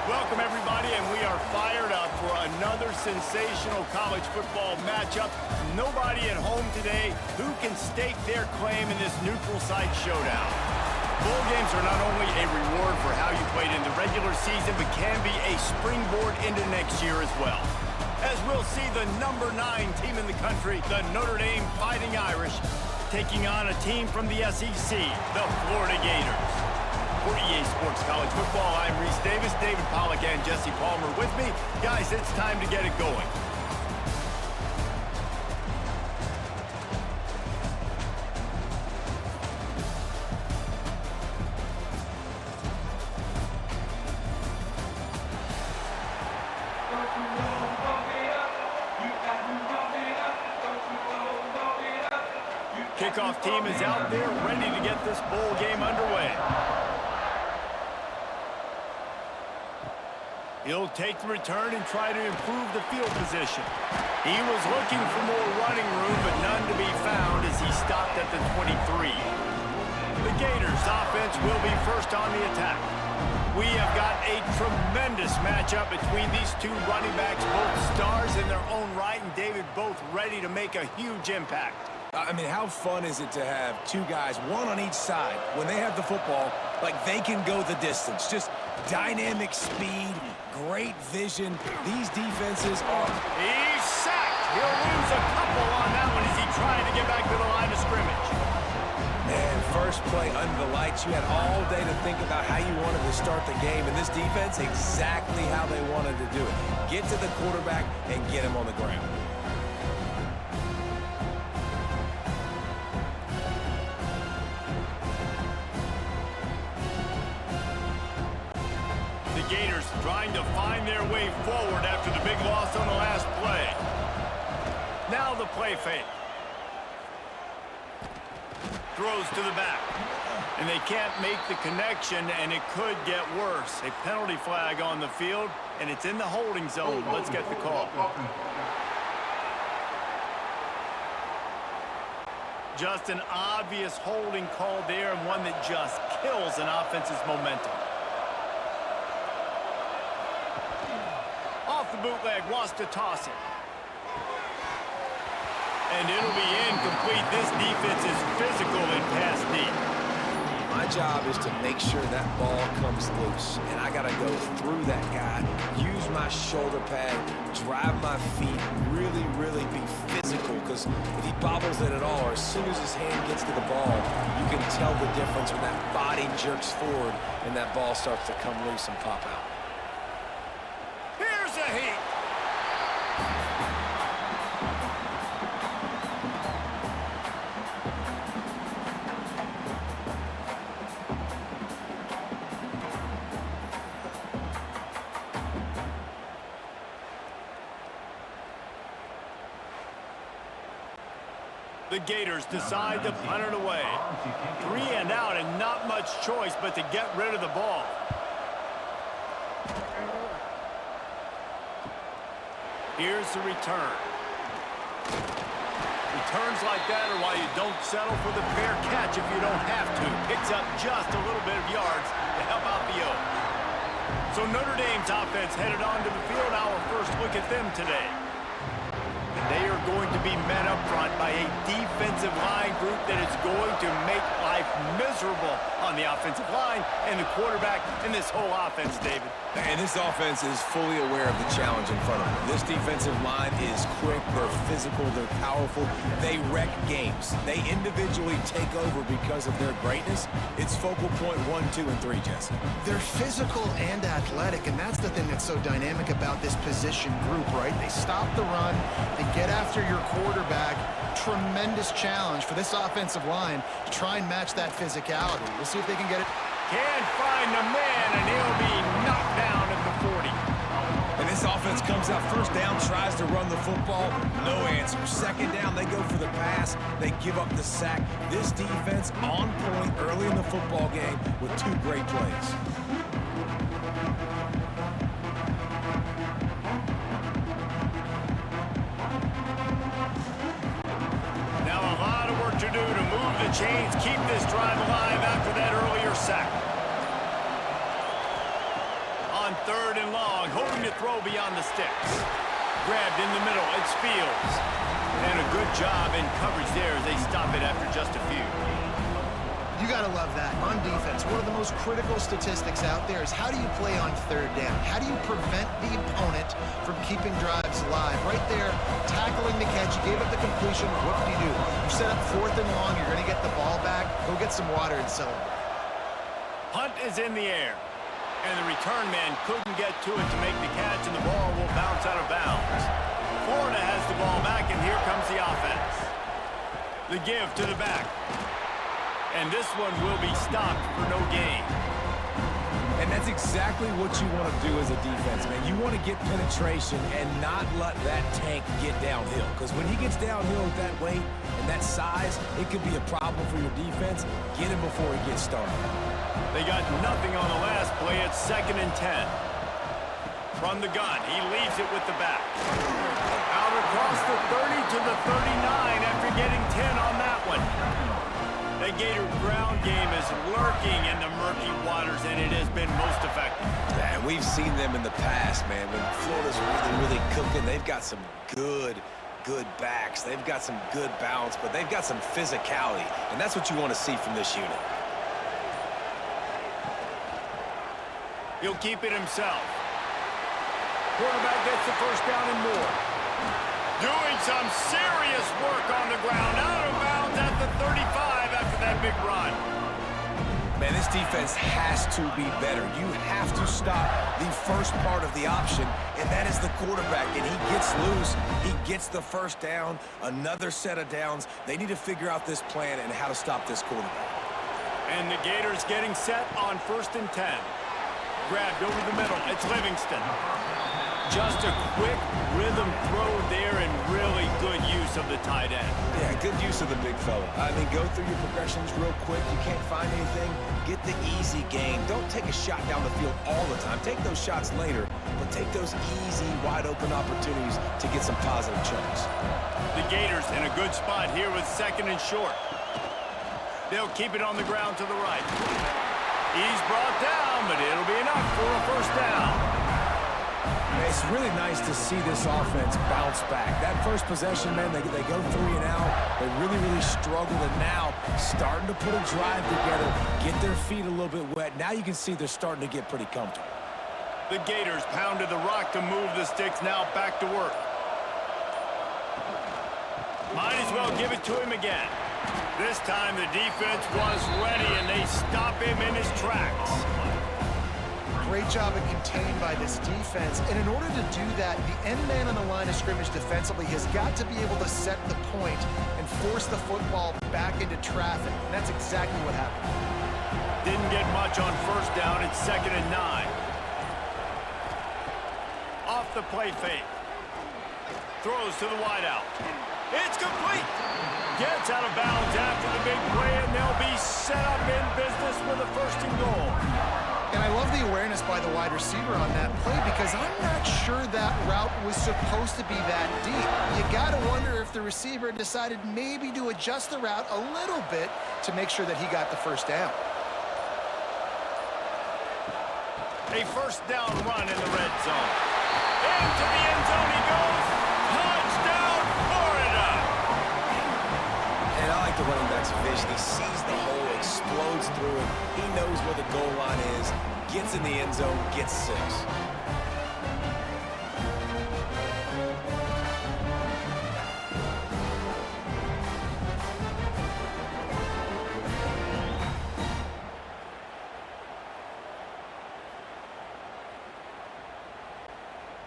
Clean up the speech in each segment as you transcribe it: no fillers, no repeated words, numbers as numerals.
Welcome, everybody, and we are fired up for another sensational college football matchup. Nobody at home today who can stake their claim in this neutral site showdown. Bowl games are not only a reward for how you played in the regular season, but can be a springboard into next year as well. As we'll see the number 9 team in the country, the Notre Dame Fighting Irish, taking on a team from the SEC, the Florida Gators. For EA Sports College Football, I'm Reese Davis, David Pollack, and Jesse Palmer with me. Guys, it's time to get it going. Kickoff team is out there ready to get this bowl game underway. He'll take the return and try to improve the field position. He was looking for more running room, but none to be found as he stopped at the 23. The Gators offense will be first on the attack. We have got a tremendous matchup between these two running backs, both stars in their own right, and David, both ready to make a huge impact. I mean, how fun is it to have two guys, one on each side, when they have the football, like they can go the distance. Just dynamic speed, great vision. These defenses are... He's sacked. He'll lose a couple on that one as he tried to get back to the line of scrimmage. Man, first play under the lights. You had all day to think about how you wanted to start the game, and this defense, exactly how they wanted to do it. Get to the quarterback and get him on the ground. Gators trying to find their way forward after the big loss on the last play. Now the play fake. Throws to the back. And they can't make the connection, and it could get worse. A penalty flag on the field, and it's in the holding zone. Let's get the call. Just an obvious holding call there, and one that just kills an offense's momentum. The bootleg wants to toss it. And it'll be incomplete. This defense is physical and pass deep. My job is to make sure that ball comes loose. And I got to go through that guy, use my shoulder pad, drive my feet, really be physical. Because if he bobbles it at all, or as soon as his hand gets to the ball, you can tell the difference when that body jerks forward and that ball starts to come loose and pop out. The Gators decide to punt it away. 3 and out, and not much choice but to get rid of the ball. Here's the return. Returns like that are why you don't settle for the fair catch if you don't have to. Picks up just a little bit of yards to help out the O. So Notre Dame's offense headed onto the field. Our first look at them today. They are going to be met up front by a defensive line group that is going to make life miserable on the offensive line and the quarterback and this whole offense, David. And this offense is fully aware of the challenge in front of them. This defensive line is quick, they're physical, they're powerful. They wreck games. They individually take over because of their greatness. It's focal point 1, 2, and 3, Jesse. They're physical and athletic, and that's the thing that's so dynamic about this position group, right? They stop the run, they get after your quarterback. Tremendous challenge for this offensive line to try and match that physicality. We'll see if they can get it. Can't find the man, and he'll be knocked down at the 40. And this offense comes out first down, tries to run the football, no answer. Second down, they go for the pass, they give up the sack. This defense on point early in the football game with 2 great plays. Chains keep this drive alive after that earlier sack. On 3rd and long, hoping to throw beyond the sticks. Grabbed in the middle, it's Fields. And a good job in coverage there as they stop it after just a few. You got to love that. On defense, one of the most critical statistics out there is how do you play on 3rd down? How do you prevent the opponent from keeping drives alive? Right there, tackling the catch, you gave up the completion, what do? You set up 4th and long, you're going to get the ball back, go get some water and celebrate. Punt is in the air. And the return man couldn't get to it to make the catch, and the ball will bounce out of bounds. Florida has the ball back, and here comes the offense. The give to the back. And this one will be stopped for no gain. And that's exactly what you want to do as a defense, man. You want to get penetration and not let that tank get downhill. Because when he gets downhill with that weight and that size, it could be a problem for your defense. Get him before he gets started. They got nothing on the last play. It's 2nd and 10. From the gun, he leaves it with the back. Out across the 30 to the 39 after getting 10 on that one. The Gator ground game is lurking in the murky waters, and it has been most effective. Yeah, and we've seen them in the past, man. When Florida's really cooking, they've got some good backs. They've got some good balance, but they've got some physicality, and that's what you want to see from this unit. He'll keep it himself. Quarterback gets the first down and more. Doing some serious work on the ground. Out of bounds at the 35 after that big run. Man, this defense has to be better. You have to stop the first part of the option, and that is the quarterback. And he gets loose. He gets the first down. Another set of downs. They need to figure out this plan and how to stop this quarterback. And the Gators getting set on 1st and 10. Grabbed over the middle. It's Livingston. Just a quick rhythm throw there and really good use of the tight end. Yeah, good use of the big fella. I mean, go through your progressions real quick. You can't find anything. Get the easy gain. Don't take a shot down the field all the time. Take those shots later, but take those easy, wide-open opportunities to get some positive chunks. The Gators in a good spot here with 2nd and short. They'll keep it on the ground to the right. He's brought down, but it'll be enough for a first down. It's really nice to see this offense bounce back. That first possession, man, they go 3 and out. They really struggled, and now starting to put a drive together, get their feet a little bit wet. Now you can see they're starting to get pretty comfortable. The Gators pounded the rock to move the sticks, now back to work. Might as well give it to him again. This time the defense was ready, and they stop him in his tracks. Great job of contained by this defense. And in order to do that, the end man on the line of scrimmage defensively has got to be able to set the point and force the football back into traffic. And that's exactly what happened. Didn't get much on first down. It's 2nd and 9. Off the play fake. Throws to the wideout. It's complete. Gets out of bounds after the big play, and they'll be set up in business with a 1st and goal. And I love the awareness by the wide receiver on that play because I'm not sure that route was supposed to be that deep. You got to wonder if the receiver decided maybe to adjust the route a little bit to make sure that he got the first down. A first down run in the red zone. Into the end zone he goes. Touchdown, Florida! And I like the running back's vision. He sees the hole, explodes through it. He knows where the goal line is, gets in the end zone, gets 6.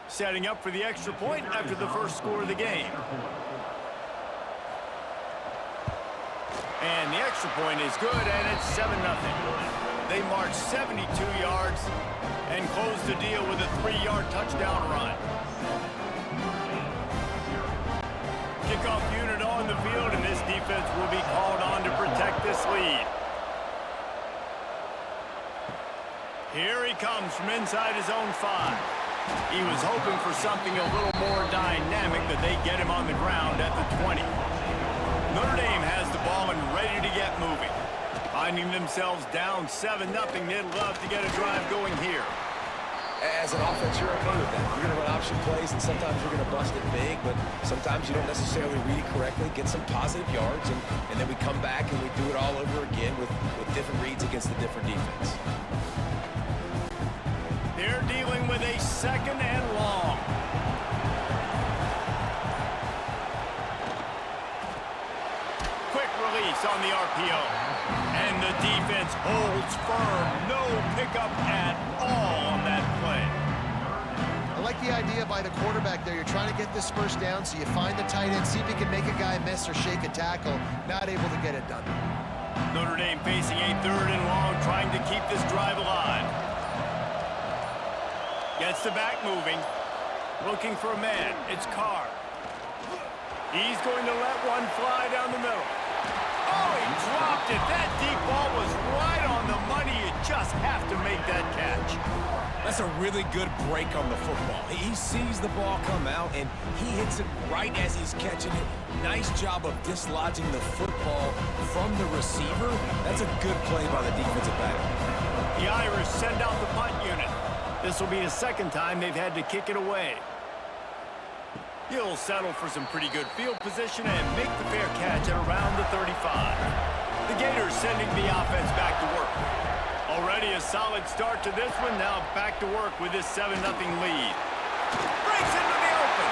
Setting up for the extra point after the first score of the game. And the extra point is good, and it's 7-0. They march 72 yards and close the deal with a 3-yard touchdown run. Kickoff unit on the field, and this defense will be called on to protect this lead. Here he comes from inside his own 5. He was hoping for something a little more dynamic, but they get him on the ground at the 20. Notre Dame has the ball and ready to get moving. Finding themselves down 7-0, they'd love to get a drive going here. As an offense, you're okay with that. You're going to run option plays, and sometimes you're going to bust it big, but sometimes you don't necessarily read it correctly, get some positive yards, and then we come back and we do it all over again with different reads against the different defense. They're dealing with a 2nd and long. Quick release on the RPO. And the defense holds firm. No pickup at all on that play. I like the idea by the quarterback there. You're trying to get this first down, so you find the tight end, see if he can make a guy miss or shake a tackle. Not able to get it done. Notre Dame facing a 3rd and long, trying to keep this drive alive. Gets the back moving. Looking for a man. It's Carr. He's going to let one fly down the middle. Oh, he dropped it. That deep ball was right on the money. You just have to make that catch. That's a really good break on the football. He sees the ball come out, and he hits it right as he's catching it. Nice job of dislodging the football from the receiver. That's a good play by the defensive back. The Irish send out the punt unit. This will be the 2nd time they've had to kick it away. He'll settle for some pretty good field position and make the fair catch at around the 35. The Gators sending the offense back to work. Already a solid start to this one. Now back to work with this 7-0 lead. Breaks into the open.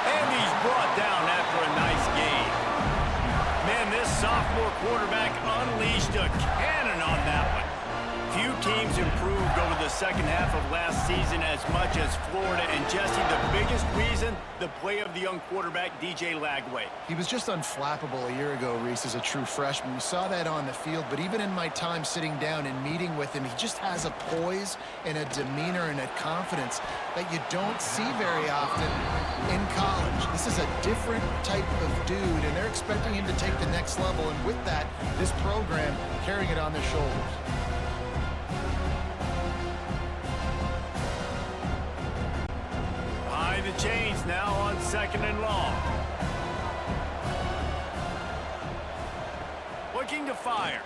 And he's brought down after a nice gain. Man, this sophomore quarterback unleashed a cannon on that one. Few teams improved over the 2nd half of last season as much as Florida. And Jesse, the biggest reason, the play of the young quarterback, DJ Lagway. He was just unflappable a year ago, Reese, as a true freshman. We saw that on the field, but even in my time sitting down and meeting with him, he just has a poise and a demeanor and a confidence that you don't see very often in college. This is a different type of dude, and they're expecting him to take the next level, and with that, this program carrying it on their shoulders. The chains now on 2nd and long. Looking to fire.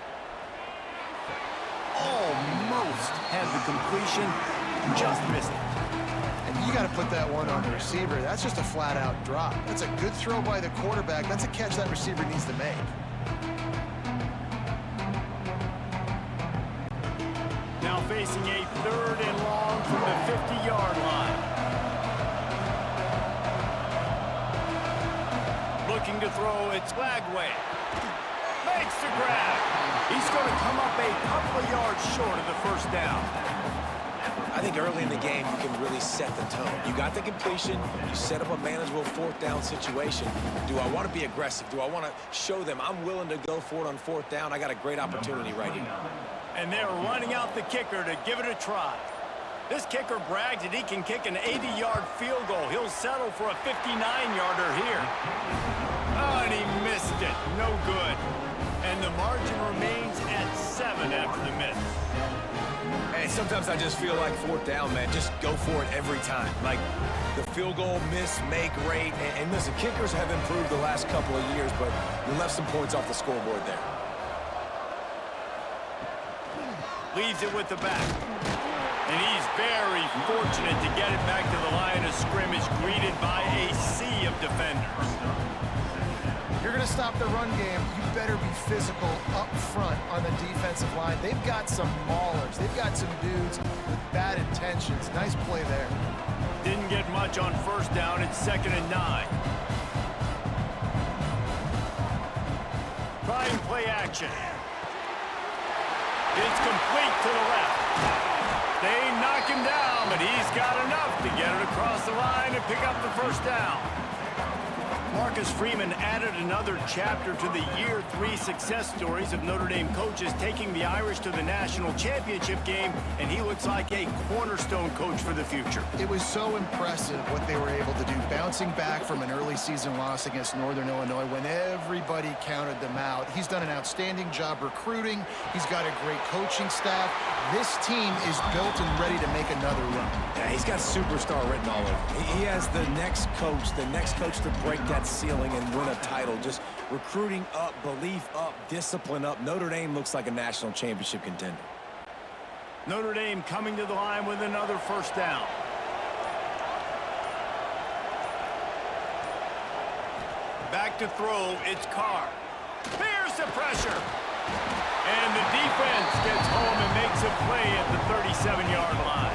Almost had the completion, just missed it. And you got to put that one on the receiver. That's just a flat-out drop. That's a good throw by the quarterback. That's a catch that receiver needs to make. Now facing a 3rd and long from the 50-yard line. Looking to throw, it's Lagway. Makes the grab. He's going to come up a couple of yards short of the 1st down. I think early in the game, you can really set the tone. You got the completion. You set up a manageable 4th down situation. Do I want to be aggressive? Do I want to show them I'm willing to go for it on 4th down? I got a great opportunity right here. And they're running out the kicker to give it a try. This kicker brags that he can kick an 80-yard field goal. He'll settle for a 59-yarder here. Oh, and he missed it. No good. And the margin remains at 7 after the miss. Hey, sometimes I just feel like 4th down, man. Just go for it every time. Like the field goal miss, make rate. And listen, kickers have improved the last couple of years, but you left some points off the scoreboard there. Leaves it with the back. And he's very fortunate to get it back to the line of scrimmage, greeted by a sea of defenders. You're going to stop the run game, you better be physical up front on the defensive line. They've got some maulers. They've got some dudes with bad intentions. Nice play there. Didn't get much on 1st down. It's 2nd and 9. Trying play action. It's complete to the left. They knock him down, but he's got enough to get it across the line and pick up the 1st down. Marcus Freeman added another chapter to the Year 3 success stories of Notre Dame coaches taking the Irish to the national championship game, and he looks like a cornerstone coach for the future. It was so impressive what they were able to do, bouncing back from an early season loss against Northern Illinois when everybody counted them out. He's done an outstanding job recruiting. He's got a great coaching staff. This team is built and ready to make another run. Yeah, he's got superstar written all over him. He has the next coach to break that ceiling and win a title. Just recruiting up, belief up, discipline up. Notre Dame looks like a national championship contender. Notre Dame coming to the line with another first down. Back to throw, it's Carr. Here's the pressure. And the defense gets home and makes a play at the 37-yard line.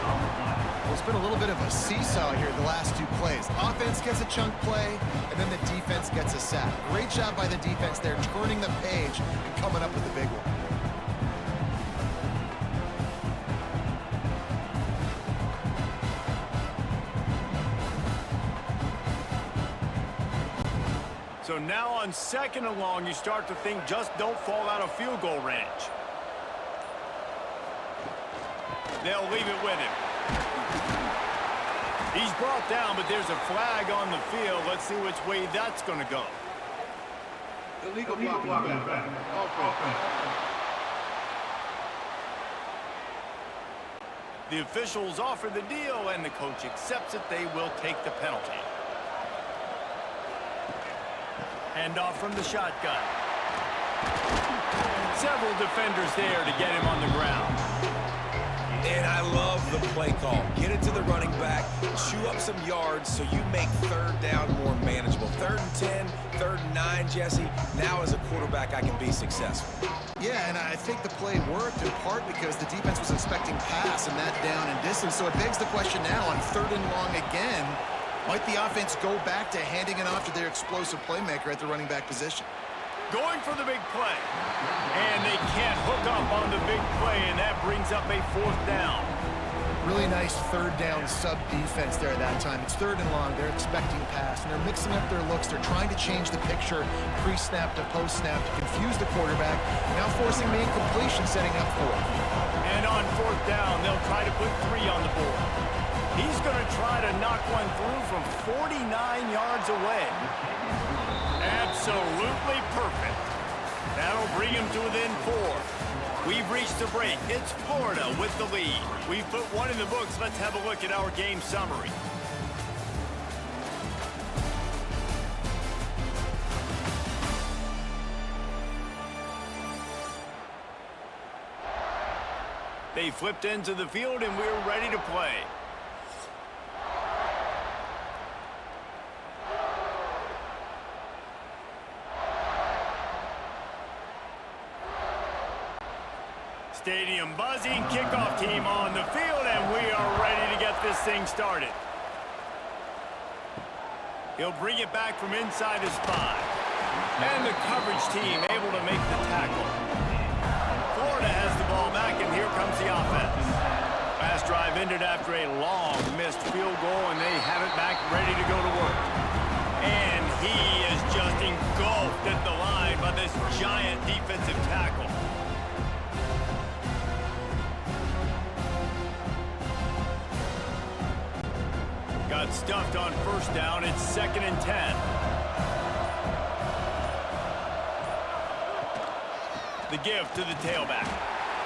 Well, it's been a little bit of a seesaw here the last two plays. Offense gets a chunk play, and then the defense gets a sack. Great job by the defense there, turning the page and coming up with the big one. So now on 2nd and long, you start to think just don't fall out of field goal range. They'll leave it with him. He's brought down, but there's a flag on the field. Let's see which way that's going to go. Illegal blocking back. The officials offer the deal, and the coach accepts it. They will take the penalty. Handoff from the shotgun. Several defenders there to get him on the ground. And I love the play call. Get it to the running back, chew up some yards so you make 3rd down more manageable. 3rd and 10, 3rd and 9, Jesse. Now as a quarterback, I can be successful. Yeah, and I think the play worked in part because the defense was expecting pass and that down and distance. So it begs the question now on 3rd and long again, might the offense go back to handing it off to their explosive playmaker at the running back position? Going for the big play. And they can't hook up on the big play, and that brings up a 4th down. Really nice 3rd down sub-defense there at that time. It's 3rd and long. They're expecting pass, and they're mixing up their looks. They're trying to change the picture pre-snap to post-snap to confuse the quarterback, now forcing the incompletion, setting up 4th. And on 4th down, they'll try to put 3 on the board. He's going to try to knock one through from 49 yards away. Absolutely perfect. That'll bring him to within 4. We've reached the break. It's Florida with the lead. We've put 1 in the books. Let's have a look at our game summary. They flipped into the field, and we're ready to play. Stadium buzzing, kickoff team on the field, and we are ready to get this thing started. He'll bring it back from inside his 5. And the coverage team able to make the tackle. Florida has the ball back, and here comes the offense. Last drive ended after a long missed field goal, and they have it back ready to go to work. And he is just engulfed at the line by this giant defensive tackle. Got stuffed on 1st down. It's 2nd and 10. The give to the tailback.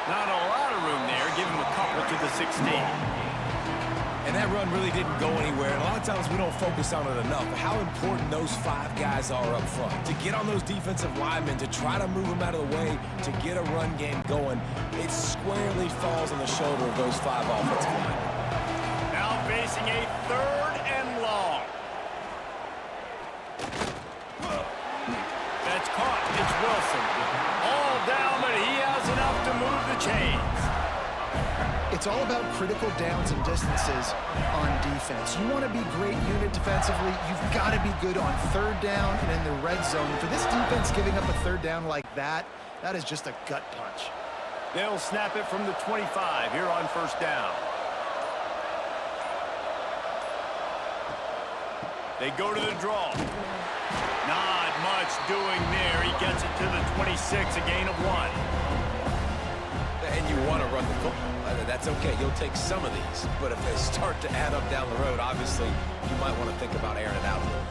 Not a lot of room there. Give him a couple to the 16. And that run really didn't go anywhere. And a lot of times we don't focus on it enough. How important those 5 guys are up front. To get on those defensive linemen, to try to move them out of the way, to get a run game going, it squarely falls on the shoulder of those 5 offensive linemen. Now facing a 3rd and long. That's caught. It's Wilson. All down, but he has enough to move the chains. It's all about critical downs and distances on defense. You want to be great unit defensively, you've got to be good on 3rd down and in the red zone. For this defense giving up a 3rd down like that, that is just a gut punch. They'll snap it from the 25 here on 1st down. They go to the draw. Not much doing there. He gets it to the 26, a gain of 1. And you want to run the football. That's okay. You'll take some of these. But if they start to add up down the road, obviously, you might want to think about airing it out a little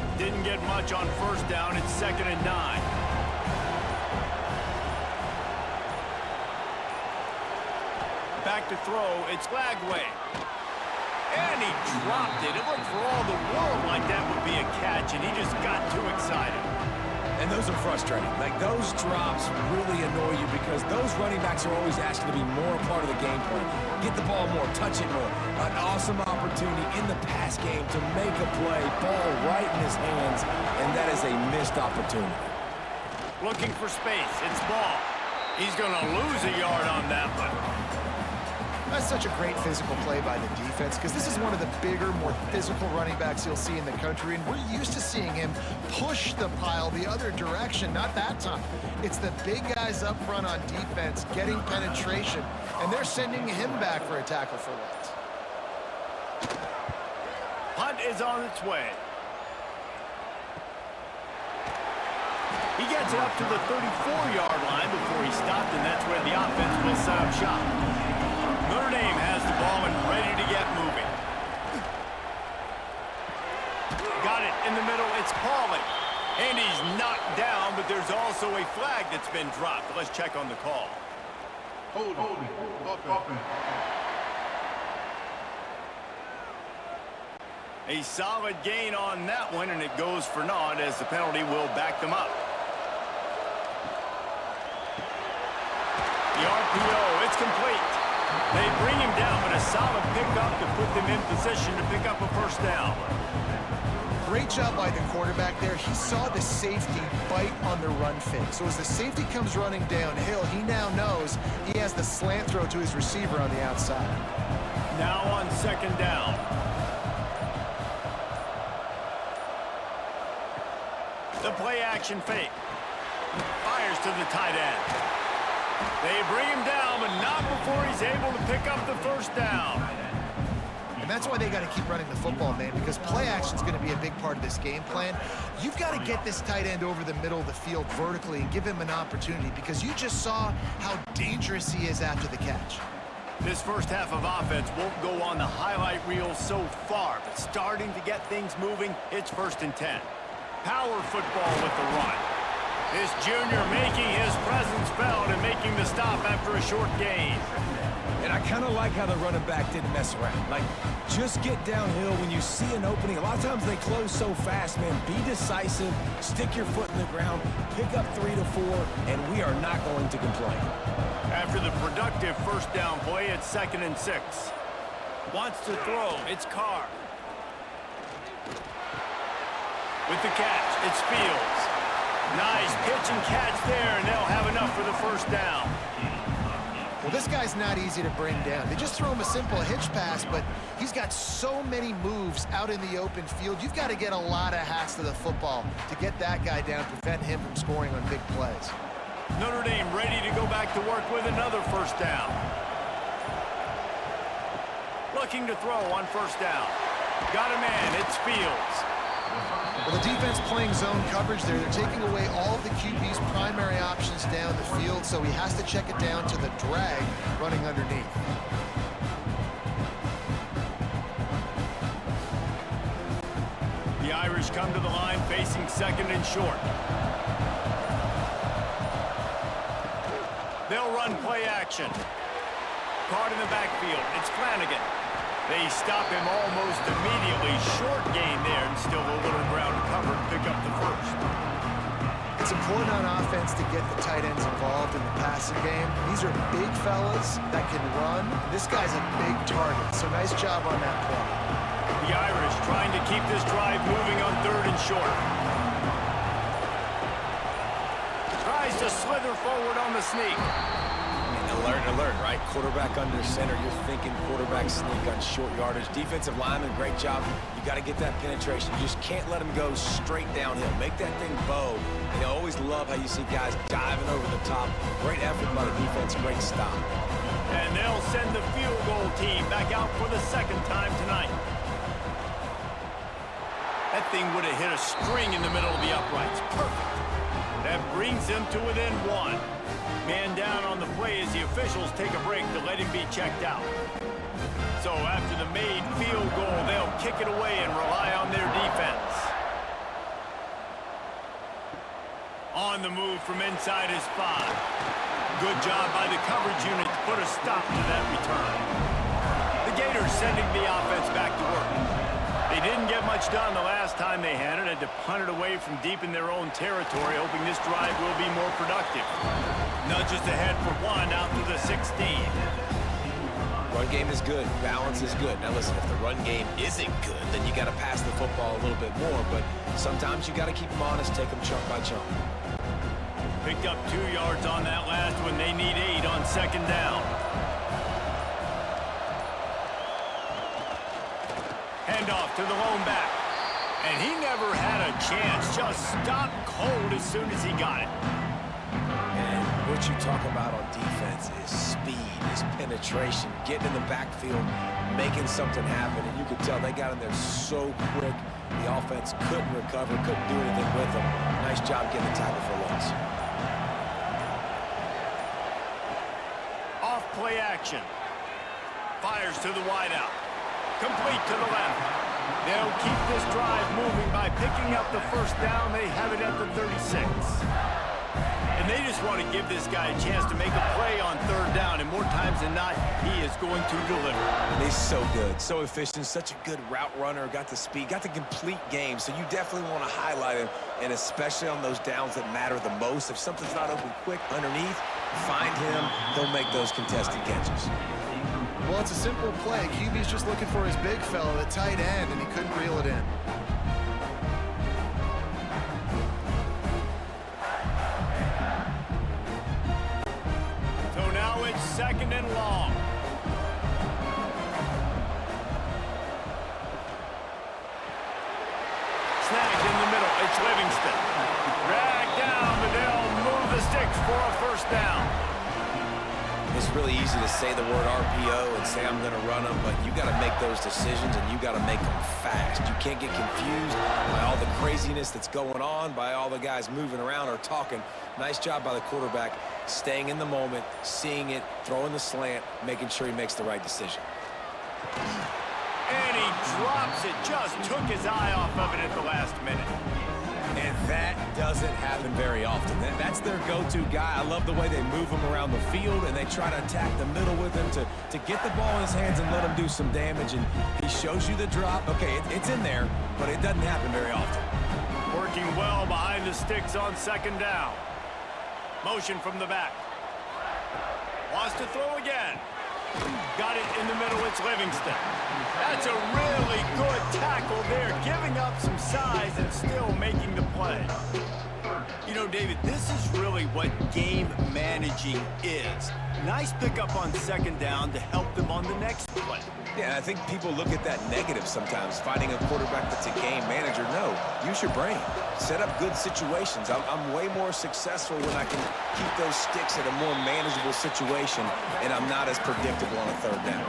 bit. Didn't get much on 1st down. It's 2nd and 9. Back to throw. It's Lagway. And he dropped it. It looked for all the world like that would be a catch, and he just got too excited. And those are frustrating. Like, those drops really annoy you because those running backs are always asking to be more a part of the game plan. Get the ball more, touch it more. An awesome opportunity in the pass game to make a play, ball right in his hands, and that is a missed opportunity. Looking for space. It's ball. He's going to lose a yard on that one. That's such a great physical play by the defense because this is one of the bigger, more physical running backs you'll see in the country, and we're used to seeing him push the pile the other direction. Not that time. It's the big guys up front on defense getting penetration, and they're sending him back for a tackle for loss. Punt is on its way. He gets it up to the 34-yard line before he stopped, and that's where the offense will set up shop. Notre Dame has the ball and ready to get moving. Got it in the middle. It's Pauling. And he's knocked down, but there's also a flag that's been dropped. Let's check on the call. Hold it. A solid gain on that one, and it goes for naught as the penalty will back them up. The RPO, it's complete. They bring him down, but a solid pickup to put them in position to pick up a first down. Great job by the quarterback there. He saw the safety bite on the run fake. So as the safety comes running downhill, he now knows he has the slant throw to his receiver on the outside. Now on second down. The play action fake. Fires to the tight end. They bring him down, but not before he's able to pick up the first down. And that's why they got to keep running the football, man, because play action is going to be a big part of this game plan. You've got to get this tight end over the middle of the field vertically and give him an opportunity because you just saw how dangerous he is after the catch. This first half of offense won't go on the highlight reel so far, but starting to get things moving, it's 1st and 10. Power football with the run. This junior making his presence felt and making the stop after a short gain. And I kind of like how the running back didn't mess around. Like, just get downhill when you see an opening. A lot of times they close so fast, man. Be decisive, stick your foot in the ground, pick up 3 to 4, and we are not going to complain. After the productive first down play, it's 2nd and 6. Wants to throw, it's Carr. With the catch, it's Fields. Nice pitch and catch there, and they'll have enough for the first down. Well, this guy's not easy to bring down. They just throw him a simple hitch pass, but he's got so many moves out in the open field. You've got to get a lot of hats to the football to get that guy down, prevent him from scoring on big plays. Notre Dame ready to go back to work with another first down. Looking to throw on first down. Got a man, it's Fields. Well, the defense playing zone coverage there. They're taking away all of the QB's primary options down the field, so he has to check it down to the drag running underneath. The Irish come to the line facing 2nd and short. They'll run play action. Caught in the backfield. It's Flanagan. They stop him almost immediately. Short gain there, and still a little ground to cover to pick up the first. It's important on offense to get the tight ends involved in the passing game. These are big fellas that can run. This guy's a big target, so nice job on that play. The Irish trying to keep this drive moving on 3rd and short. Tries to slither forward on the sneak. Alert, right? Quarterback under center. You're thinking quarterback sneak on short yardage. Defensive lineman, great job. You got to get that penetration. You just can't let him go straight downhill. Make that thing bow. And I always love how you see guys diving over the top. Great effort by the defense. Great stop. And they'll send the field goal team back out for the 2nd time tonight. That thing would have hit a string in the middle of the uprights. Perfect. That brings them to within 1. Man down on the play as the officials take a break to let him be checked out. So after the made field goal, they'll kick it away and rely on their defense. On the move from inside his 5. Good job by the coverage unit to put a stop to that return. The Gators sending the offense back to work. They didn't get much done the last time they had it. Had to punt it away from deep in their own territory, hoping this drive will be more productive. Nudges ahead for one out to the 16. Run game is good. Balance is good. Now listen, if the run game isn't good, then you got to pass the football a little bit more. But sometimes you got to keep them honest, take them chunk by chunk. Picked up 2 yards on that last one. They need 8 on second down. Handoff to the lone back. And he never had a chance. Just stopped cold as soon as he got it. And what you talk about on defense is speed, is penetration, getting in the backfield, making something happen. And you could tell they got in there so quick. The offense couldn't recover, couldn't do anything with them. Nice job getting the tackle for loss. Off play action. Fires to the wideout. Complete to the left. They'll keep this drive moving by picking up the first down. They have it at the 36. And they just want to give this guy a chance to make a play on third down. And more times than not, he is going to deliver. And he's so good, so efficient, such a good route runner, got the speed, got the complete game. So you definitely want to highlight him, and especially on those downs that matter the most. If something's not open quick underneath, find him. He'll make those contested catches. Well, it's a simple play. QB's just looking for his big fella, the tight end, and he couldn't reel it in. So now it's second and long. Snagged in the middle. It's Livingston. Dragged down, but they'll move the sticks for a first down. It's really easy to say the word RPO and say I'm going to run them, but you got to make those decisions and you got to make them fast. You can't get confused by all the craziness that's going on, by all the guys moving around or talking. Nice job by the quarterback, staying in the moment, seeing it, throwing the slant, making sure he makes the right decision. And he drops it, just took his eye off of it at the last minute. And that doesn't happen very often. That's their go-to guy. I love the way they move him around the field, and they try to attack the middle with him to get the ball in his hands and let him do some damage. And he shows you the drop. Okay, it's in there, but it doesn't happen very often. Working well behind the sticks on second down. Motion from the back. Wants to throw again. Got it in the middle. It's Livingston. That's a really good tackle there, giving up some size and still making the play. You know, David, this is really what game managing is. Nice pickup on second down to help them on the next play. Yeah, I think people look at that negative sometimes, finding a quarterback that's a game manager. No, use your brain. Set up good situations. I'm way more successful when I can keep those sticks at a more manageable situation, and I'm not as predictable on a third down.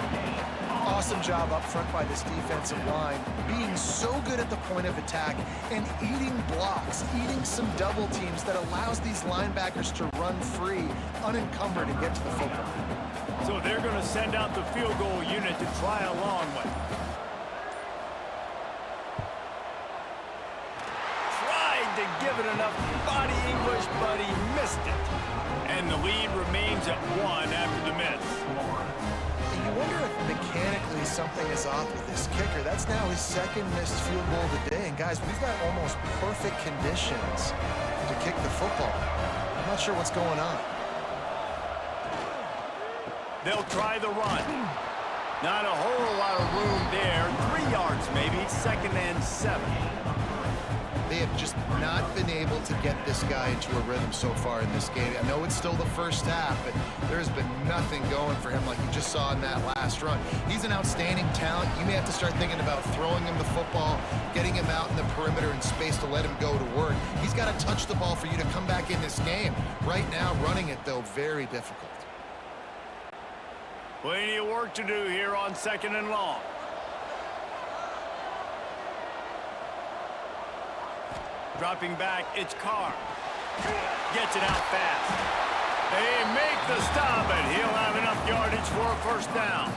Awesome job up front by this defensive line, being so good at the point of attack and eating blocks, eating some double teams that allows these linebackers to run free, unencumbered, and get to the football. So they're going to send out the field goal unit to try a long one. Tried to give it enough body English, but he missed it. And the lead remains at 1 after the miss. You wonder if mechanically something is off with this kicker. That's now his second missed field goal today. And guys, we've got almost perfect conditions to kick the football. I'm not sure what's going on. They'll try the run. Not a whole lot of room there. 3 yards maybe, second and 7. They have just not been able to get this guy into a rhythm so far in this game. I know it's still the first half, but there's been nothing going for him like you just saw in that last run. He's an outstanding talent. You may have to start thinking about throwing him the football, getting him out in the perimeter in space to let him go to work. He's got to touch the ball for you to come back in this game. Right now, running it, though, very difficult. Plenty of work to do here on second and long. Dropping back, it's Carr. Gets it out fast. They make the stop, and he'll have enough yardage for a first down.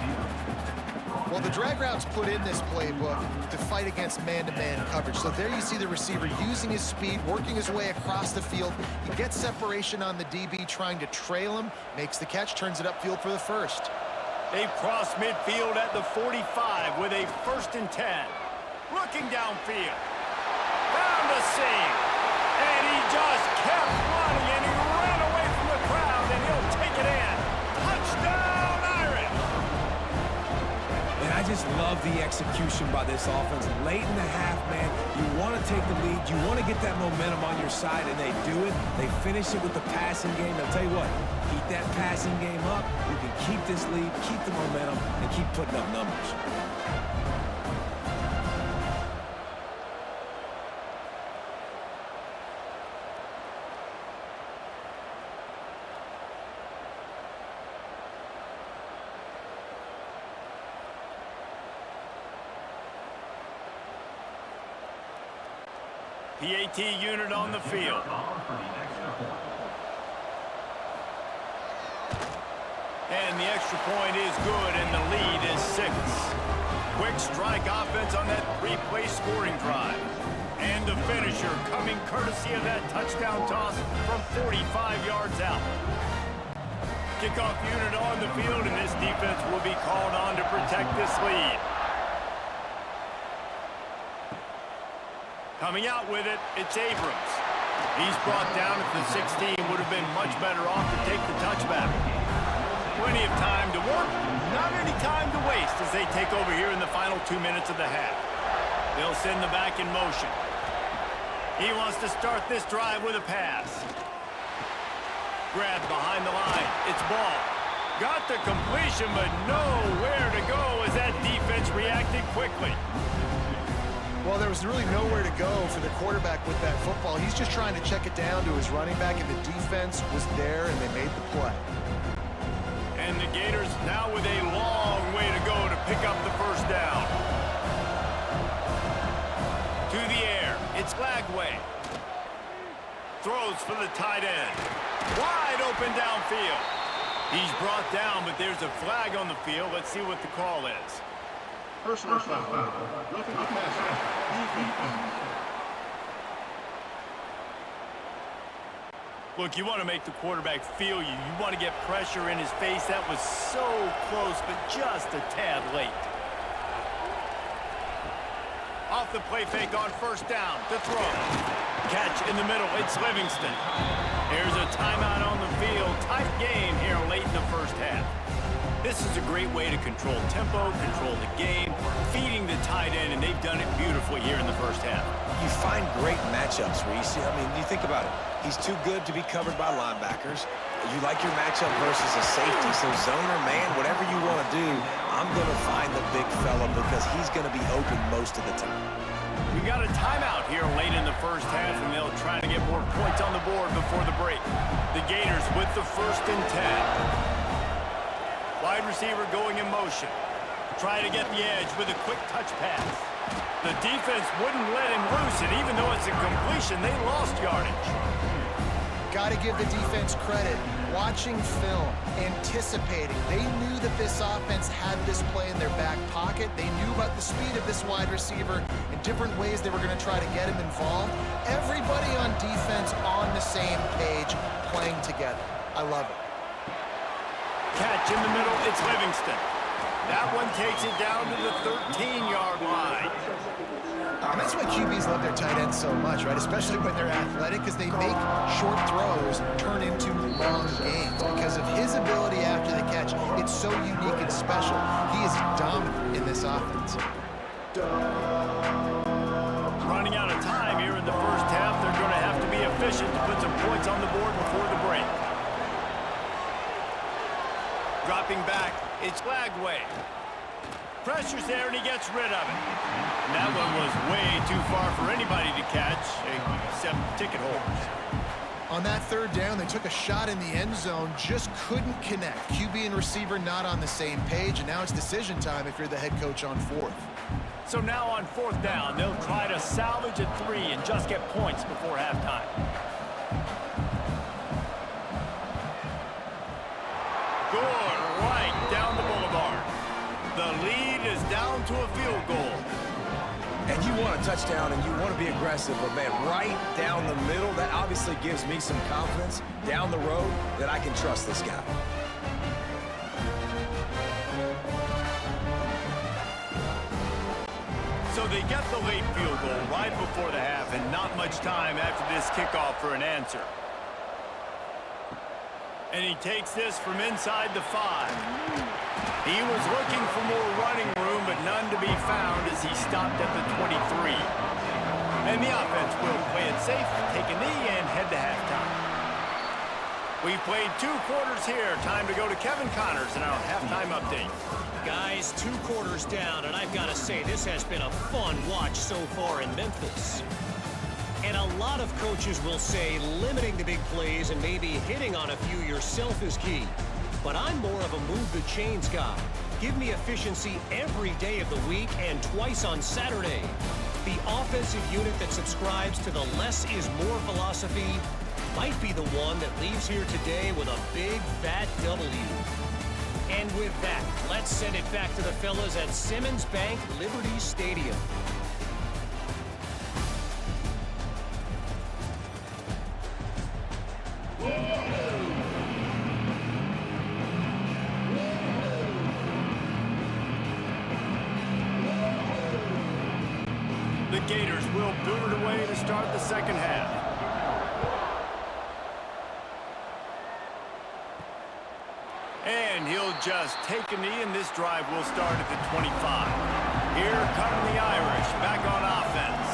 Well, the drag route's put in this playbook to fight against man-to-man coverage. So there you see the receiver using his speed, working his way across the field. He gets separation on the DB, trying to trail him, makes the catch, turns it upfield for the first. They've crossed midfield at the 45 with a 1st and 10. Looking downfield. Found a seam. And he just kept running, and he ran away from the crowd, and he'll take it in. Touchdown, Irish! And I just love the execution by this offense. Late in the half, man, you want to take the lead. You want to get that momentum on your side, and they do it. They finish it with the passing game. I'll tell you what, keep that passing game up. You can keep this lead, keep the momentum, and keep putting up numbers. PAT unit on the field. And the extra point is good, and the lead is 6. Quick strike offense on that 3-play scoring drive. And the finisher coming courtesy of that touchdown toss from 45 yards out. Kickoff unit on the field, and this defense will be called on to protect this lead. Coming out with it, it's Abrams. He's brought down at the 16, would have been much better off to take the touchback. Plenty of time to work, not any time to waste as they take over here in the final 2 minutes of the half. They'll send the back in motion. He wants to start this drive with a pass. Grabbed behind the line, it's ball. Got the completion, but nowhere to go as that defense reacted quickly. Well, there was really nowhere to go for the quarterback with that football. He's just trying to check it down to his running back, and the defense was there, and they made the play. And the Gators now with a long way to go to pick up the first down. To the air, it's Lagway. Throws for the tight end. Wide open downfield. He's brought down, but there's a flag on the field. Let's see what the call is. Personal foul. Roughing the passer. Look, you want to make the quarterback feel you. You want to get pressure in his face. That was so close, but just a tad late. Off the play fake on first down to throw. Catch in the middle. It's Livingston. There's a timeout on the field. Tight game here late in the first half. This is a great way to control tempo, control the game, feeding the tight end, and they've done it beautifully here in the first half. You find great matchups, Reese. I mean, you think about it. He's too good to be covered by linebackers. You like your matchup versus a safety, so zone or man, whatever you want to do, I'm going to find the big fella because he's going to be open most of the time. We got a timeout here late in the first half, and they'll try to get more points on the board before the break. The Gators with the 1st and 10. Wide receiver going in motion. Try to get the edge with a quick touch pass. The defense wouldn't let him loose, and even though it's a completion, they lost yardage. Got to give the defense credit. Watching film, anticipating. They knew that this offense had this play in their back pocket. They knew about the speed of this wide receiver and different ways they were going to try to get him involved. Everybody on defense on the same page, playing together. I love it. Catch in the middle, it's Livingston. That one takes it down to the 13-yard line. And that's why QBs love their tight ends so much, right? Especially when they're athletic, because they make short throws turn into long gains. Because of his ability after the catch, it's so unique and special. He is dominant in this offense. Running out of time here in the first half. They're going to have to be efficient to put some points on the board before the break. Dropping back, it's Lagway. Pressure's there, and he gets rid of it. And that one was way too far for anybody to catch, except ticket holders. On that 3rd down, they took a shot in the end zone, just couldn't connect. QB and receiver not on the same page, and now it's decision time if you're the head coach on 4th. So now on 4th down, they'll try to salvage a 3 and just get points before halftime. Good, right down the boulevard. The lead is down to a field goal. And you want a touchdown and you want to be aggressive, but man, right down the middle, that obviously gives me some confidence down the road that I can trust this guy. So So they get the late field goal right before the half and not much time after this kickoff for an answer. And he takes this from inside the 5. He was looking for more running room, but none to be found as he stopped at the 23. And the offense will play it safe, take a knee, and head to halftime. We've played 2 quarters here. Time to go to Kevin Connors in our halftime update. Guys, 2 quarters down, and I've got to say, this has been a fun watch so far in Memphis. And a lot of coaches will say limiting the big plays and maybe hitting on a few yourself is key. But I'm more of a move the chains guy. Give me efficiency every day of the week and twice on Saturday. The offensive unit that subscribes to the less is more philosophy might be the one that leaves here today with a big fat W. And with that, let's send it back to the fellas at Simmons Bank Liberty Stadium. The Gators will boot it away to start the second half. And he'll just take a knee, and this drive will start at the 25. Here come the Irish back on offense.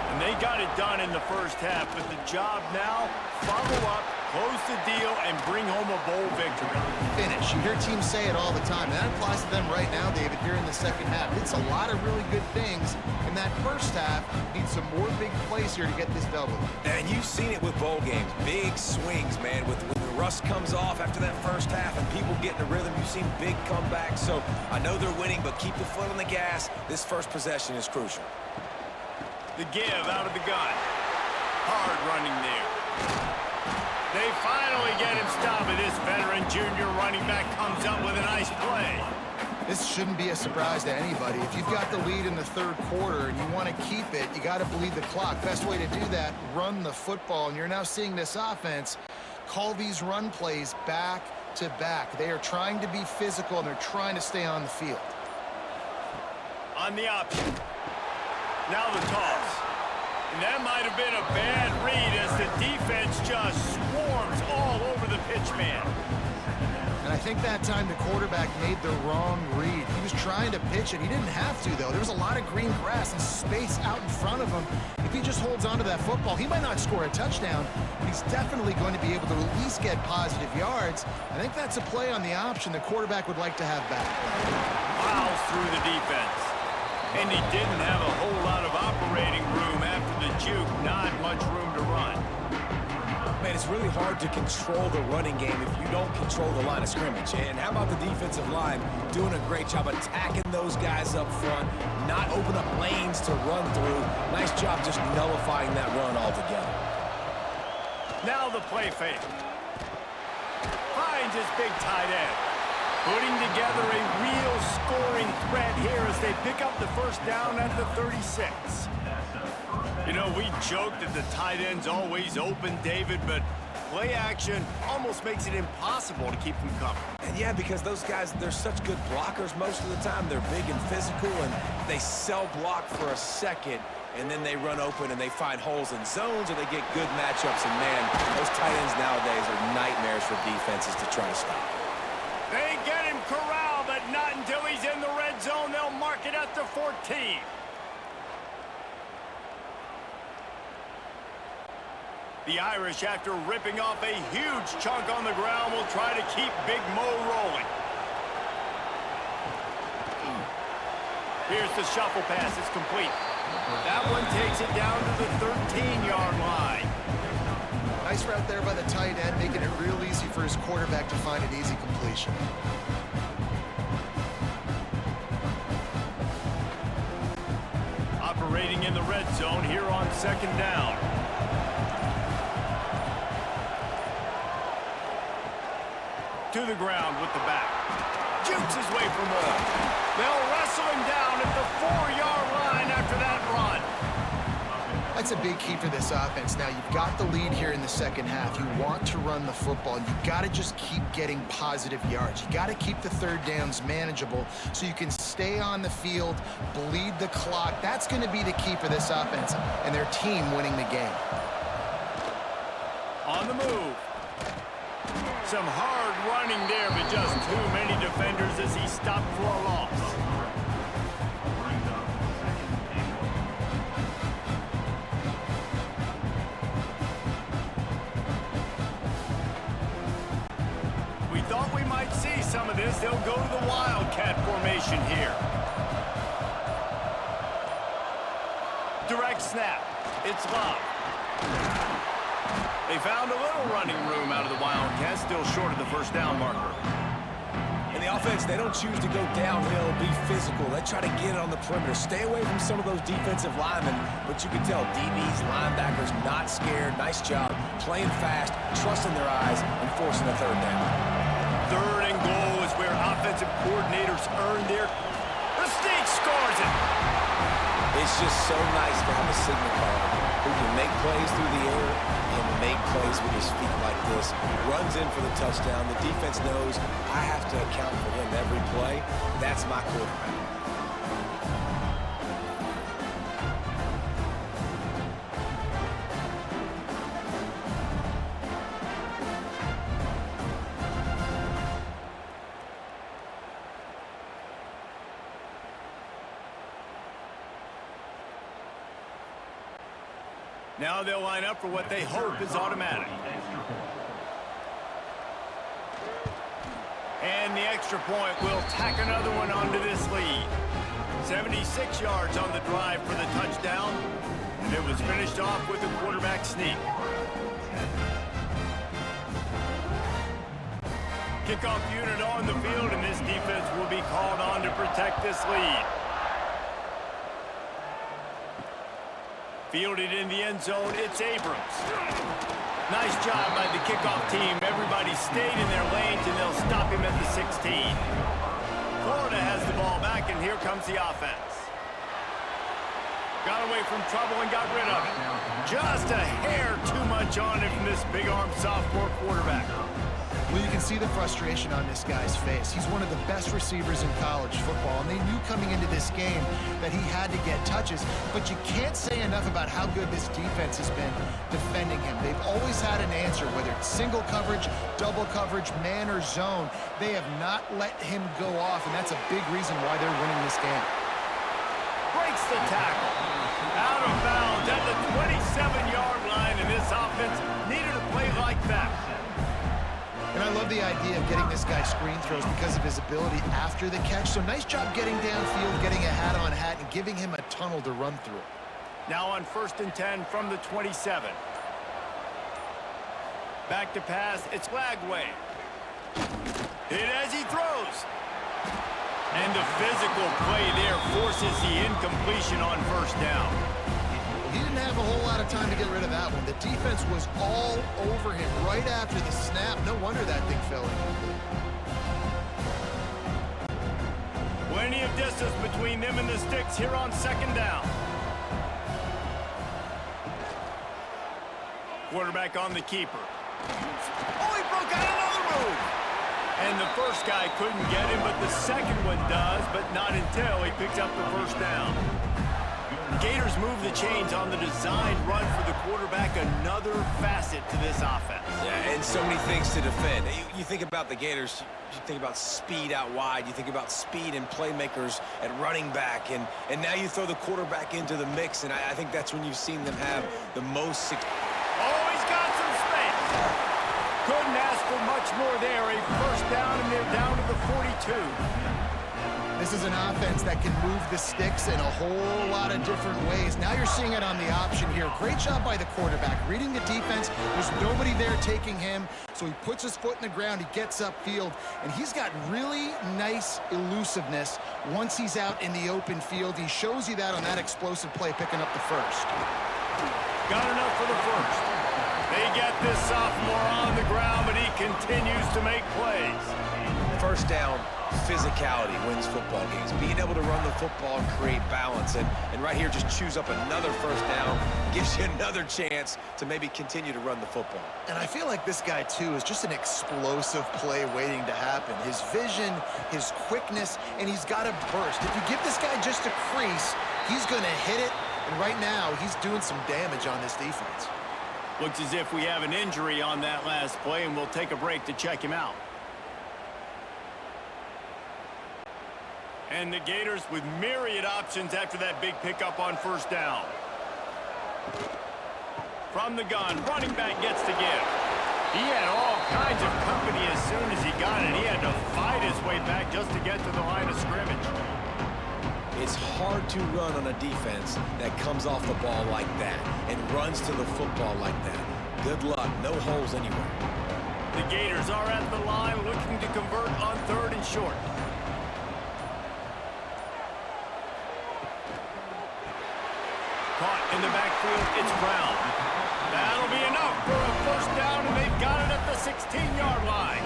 And they got it done in the first half, but the job now, follow up, close the deal, and bring home a bowl victory. Finish. You hear teams say it all the time. That applies to them right now, David, here in the second half. It's a lot of really good things in that first half. Need some more big plays here to get this double. And you've seen it with bowl games. Big swings, man. When the rust comes off after that first half and people get in the rhythm, you've seen big comebacks. So I know they're winning, but keep the foot on the gas. This first possession is crucial. The give out of the gun. Hard running there. They finally get him stopped, and this veteran junior running back comes up with a nice play. This shouldn't be a surprise to anybody. If you've got the lead in the third quarter and you want to keep it, you got to bleed the clock. Best way to do that, run the football. And you're now seeing this offense call these run plays back to back. They are trying to be physical, and they're trying to stay on the field. On the option. Now the toss. And that might have been a bad read as the defense just swarms all over the pitch man. And I think that time the quarterback made the wrong read. He was trying to pitch it. He didn't have to, though. There was a lot of green grass and space out in front of him. If he just holds on to that football, he might not score a touchdown, but he's definitely going to be able to at least get positive yards. I think that's a play on the option the quarterback would like to have back. Fouls through the defense. And he didn't have a whole lot of operating room after the juke. Not much room to run. Man, it's really hard to control the running game if you don't control the line of scrimmage. And how about the defensive line doing a great job attacking those guys up front, not open up lanes to run through. Nice job just nullifying that run altogether. Now the play fake. Finds his big tight end. Putting together a real scoring threat here as they pick up the first down at the 36. You know, we joke that the tight end's always open, David, but play action almost makes it impossible to keep them coming. And yeah, because those guys, they're such good blockers most of the time. They're big and physical, and they cell block for a second, and then they run open and they find holes in zones, or they get good matchups. And man, those tight ends nowadays are nightmares for defenses to try to stop. They get him corralled, but not until he's in the red zone. They'll mark it at the 14. The Irish, after ripping off a huge chunk on the ground, will try to keep Big Mo rolling. Here's the shuffle pass. It's complete. That one takes it down to the 13-yard line. Nice route there by the tight end, making it real easy for his quarterback to find an easy completion. Operating in the red zone here on second down. To the ground with the back. Jukes his way for more. They'll wrestle him down at the 4-yard line after that run. I That's a big key for this offense. Now, you've got the lead here in the second half. You want to run the football. You've got to just keep getting positive yards. You got to keep the third downs manageable so you can stay on the field, bleed the clock. That's going to be the key for this offense and their team winning the game. On the move. Some hard running there, but just too many defenders as he stopped for a loss. We thought we might see some of this. They'll go to the Wildcat formation here. Direct snap. It's Love. They found a little running room out of the Wildcats, still short of the first down marker. In the offense, they don't choose to go downhill, be physical. They try to get it on the perimeter. Stay away from some of those defensive linemen, but you can tell DBs, linebackers, not scared. Nice job playing fast, trusting their eyes, and forcing a third down. Third and goal is where offensive coordinators earn their... The Snake scores it! It's just so nice to have a signal caller who can make plays through the air and make plays with his feet like this. Runs in for the touchdown. The defense knows I have to account for him every play. That's my quarterback. Now they'll line up for what they hope is automatic. And the extra point will tack another one onto this lead. 76 yards on the drive for the touchdown. And it was finished off with a quarterback sneak. Kickoff unit on the field, and this defense will be called on to protect this lead. Fielded in the end zone, it's Abrams. Nice job by the kickoff team. Everybody stayed in their lanes, and they'll stop him at the 16. Florida has the ball back, and here comes the offense. Got away from trouble and got rid of it. Just a hair too much on it from this big-armed sophomore quarterback. Well, you can see the frustration on this guy's face. He's one of the best receivers in college football, and they knew coming into this game that he had to get touches, but you can't say enough about how good this defense has been defending him. They've always had an answer, whether it's single coverage, double coverage, man or zone. They have not let him go off, and that's a big reason why they're winning this game. Breaks the tackle. Out of bounds at the 27-yard line, and this offense needed a play like that. And I love the idea of getting this guy screen throws because of his ability after the catch. So nice job getting downfield, getting a hat-on-hat, and giving him a tunnel to run through. Now on 1st and 10 from the 27. Back to pass, it's Lagway. Hit as he throws. And the physical play there forces the incompletion on 1st down. He didn't have a whole lot of time to get rid of that one. The defense was all over him right after the snap. No wonder that thing fell incomplete. Plenty of distance between them and the sticks here on 2nd down. Quarterback on the keeper. Oh, he broke out another move. And the first guy couldn't get him, but the second one does, but not until he picks up the 1st down. Gators move the chains on the designed run for the quarterback, another facet to this offense. Yeah, and so many things to defend. You think about the Gators, you think about speed out wide, you think about speed and playmakers at running back, and now you throw the quarterback into the mix, and I think that's when you've seen them have the most success. Oh, he's got some space. Couldn't ask for much more there. A 1st down, and they're down to the 42. This is an offense that can move the sticks in a whole lot of different ways. Now you're seeing it on the option here. Great job by the quarterback. Reading the defense, there's nobody there taking him, so he puts his foot in the ground, he gets upfield, and he's got really nice elusiveness once he's out in the open field. He shows you that on that explosive play, picking up the 1st. Got enough for the 1st. They get this sophomore on the ground, but he continues to make plays. first down, physicality wins football games. Being able to run the football and create balance. And right here, just choose up another first down, gives you another chance to maybe continue to run the football. And I feel like this guy, too, is just an explosive play waiting to happen. His vision, his quickness, and he's got a burst. If you give this guy just a crease, he's going to hit it. And right now, he's doing some damage on this defense. Looks as if we have an injury on that last play, and we'll take a break to check him out. And the Gators with myriad options after that big pickup on first down. From the gun, running back gets the give. He had all kinds of company as soon as he got it. He had to fight his way back just to get to the line of scrimmage. It's hard to run on a defense that comes off the ball like that and runs to the football like that. Good luck. No holes anywhere. The Gators are at the line looking to convert on 3rd and short. Caught in the backfield, it's Brown. That'll be enough for a first down, and they've got it at the 16-yard line.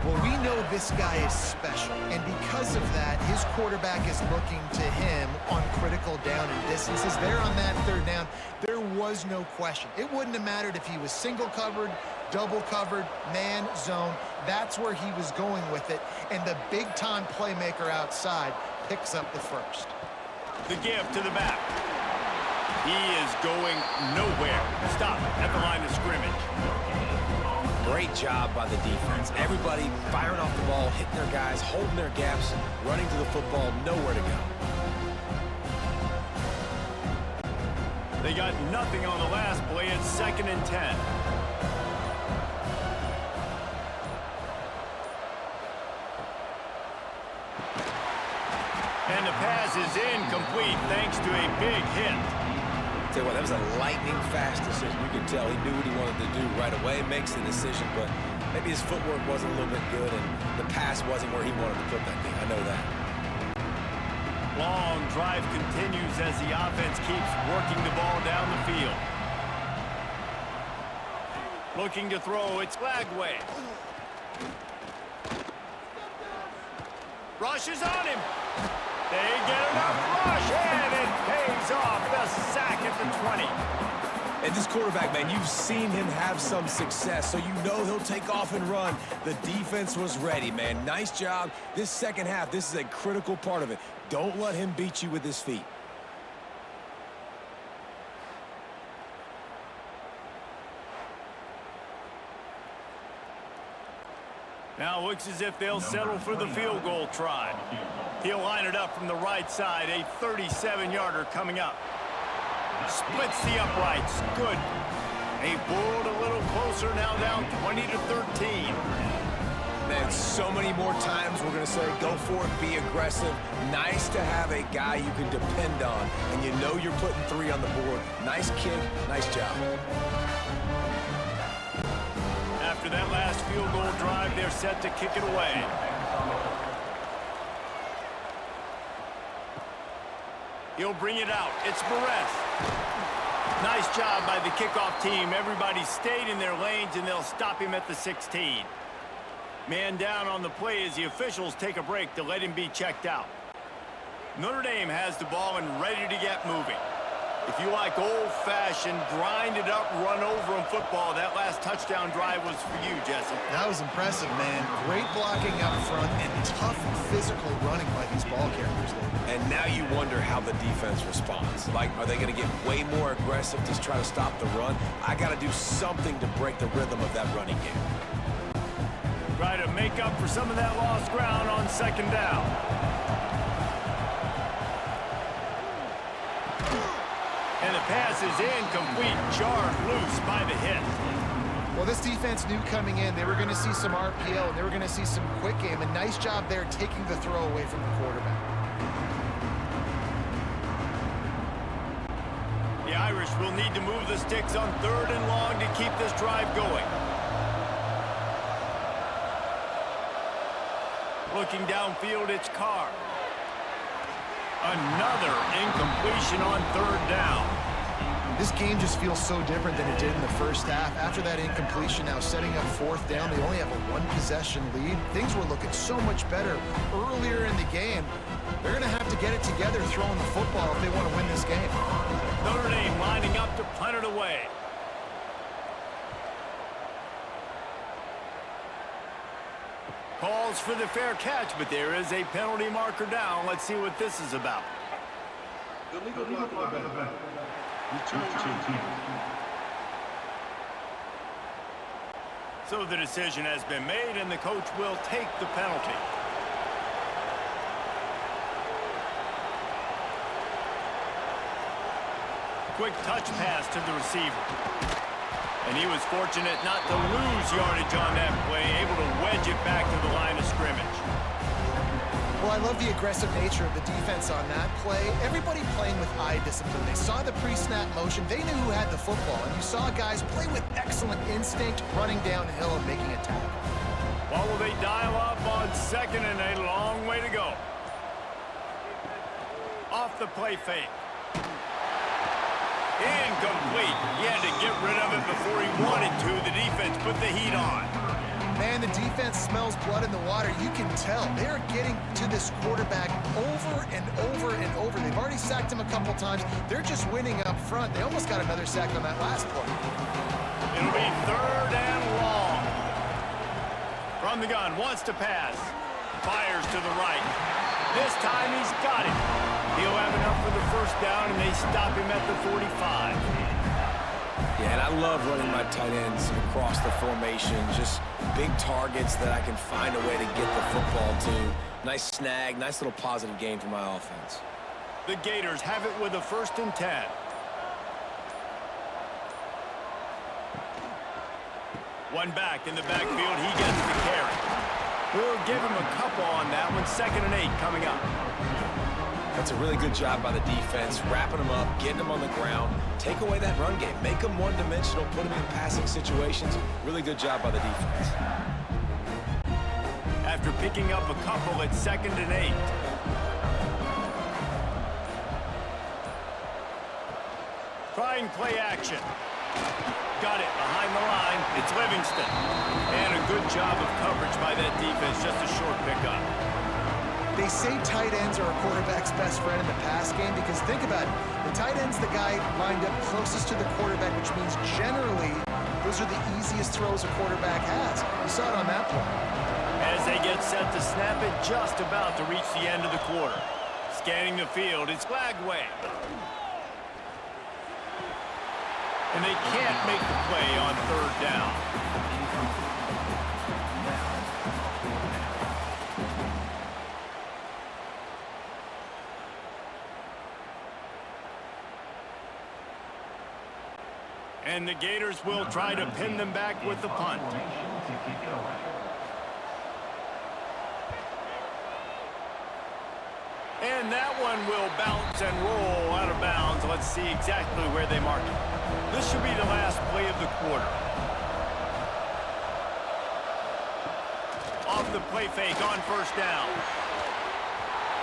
Well, we know this guy is special, and because of that, his quarterback is looking to him on critical down and distances. There on that 3rd down, there was no question. It wouldn't have mattered if he was single covered, double covered, man, zone. That's where he was going with it, and the big-time playmaker outside picks up the first. The give to the back. He is going nowhere. Stop at the line of scrimmage. Great job by the defense. Everybody firing off the ball, hitting their guys, holding their gaps, running to the football, nowhere to go. They got nothing on the last play. It's 2nd and 10. And the pass is incomplete thanks to a big hit. Tell you what, that was a lightning-fast decision. You could tell he knew what he wanted to do right away, makes the decision, but maybe his footwork wasn't a little bit good, and the pass wasn't where he wanted to put that thing. I know that. Long drive continues as the offense keeps working the ball down the field. Looking to throw, it's Lagway. Rush is on him. They get enough rush, and it pays off. The sack at the 20. And this quarterback, man, you've seen him have some success, so you know he'll take off and run. The defense was ready, man. Nice job. This second half, this is a critical part of it. Don't let him beat you with his feet. Now looks as if they'll settle for the field goal try. He'll line it up from the right side. A 37-yarder coming up. Splits the uprights. Good. They pulled a little closer, now down 20-13. Man, so many more times we're going to say, go for it, be aggressive. Nice to have a guy you can depend on, and you know you're putting 3 on the board. Nice kick, nice job. After that last field goal drive, they're set to kick it away. He'll bring it out. It's Perez. Nice job by the kickoff team. Everybody stayed in their lanes, and they'll stop him at the 16. Man down on the play as the officials take a break to let him be checked out. Notre Dame has the ball and ready to get moving. If you like old-fashioned, grind-it-up, run-over in football, that last touchdown drive was for you, Jesse. That was impressive, man. Great blocking up front and tough physical running by these ball carriers there. And now you wonder how the defense responds. Like, are they going to get way more aggressive to try to stop the run? I got to do something to break the rhythm of that running game. Try to make up for some of that lost ground on 2nd down. And the pass is incomplete, jarred loose by the hit. Well, this defense knew coming in they were going to see some RPO and they were going to see some quick game. A nice job there taking the throw away from the quarterback. The Irish will need to move the sticks on 3rd and long to keep this drive going. Looking downfield, it's Carr. Another incompletion on 3rd down. This game just feels so different than it did in the first half. After that incompletion, now setting up fourth down, they only have a one-possession lead. Things were looking so much better earlier in the game. They're going to have to get it together throwing the football if they want to win this game. Notre Dame lining up to punt it away. Calls for the fair catch, but there is a penalty marker down. Let's see what this is about. Illegal block event. Return team. So the decision has been made, and the coach will take the penalty. Quick touch pass to the receiver. And he was fortunate not to lose yardage on that play, able to wedge it back to the line of scrimmage. Well, I love the aggressive nature of the defense on that play. Everybody playing with eye discipline. They saw the pre-snap motion. They knew who had the football. And you saw guys play with excellent instinct, running downhill and making a tackle. Well, will they dial up on second and a long way to go? Off the play fake. Incomplete. He had to get rid of it before he wanted to. The defense put the heat on. Man, the defense smells blood in the water. You can tell. They are getting to this quarterback over and over and over. They've already sacked him a couple times. They're just winning up front. They almost got another sack on that last play. It'll be third and long. From the gun, wants to pass. Fires to the right. This time he's got it. He'll have enough for the first down, and they stop him at the 45. Yeah, and I love running my tight ends across the formation. Just big targets that I can find a way to get the football to. Nice snag, nice little positive gain for my offense. The Gators have it with a 1st and 10. One back in the backfield, he gets the carry. We'll give him a couple on that one. 2nd and 8 coming up. That's a really good job by the defense, wrapping them up, getting them on the ground, take away that run game, make them one-dimensional, put them in passing situations. Really good job by the defense. After picking up a couple, it's 2nd and 8. Trying play action. Got it behind the line. It's Livingston. And a good job of coverage by that defense. Just a short pickup. They say tight ends are a quarterback's best friend in the pass game because think about it. The tight end's the guy lined up closest to the quarterback, which means generally those are the easiest throws a quarterback has. You saw it on that play. As they get set to snap it, just about to reach the end of the quarter. Scanning the field, it's flag way. And they can't make the play on 3rd down. And the Gators will try to pin them back with the punt. And that one will bounce and roll out of bounds. Let's see exactly where they mark it. This should be the last play of the quarter. Off the play fake on 1st down.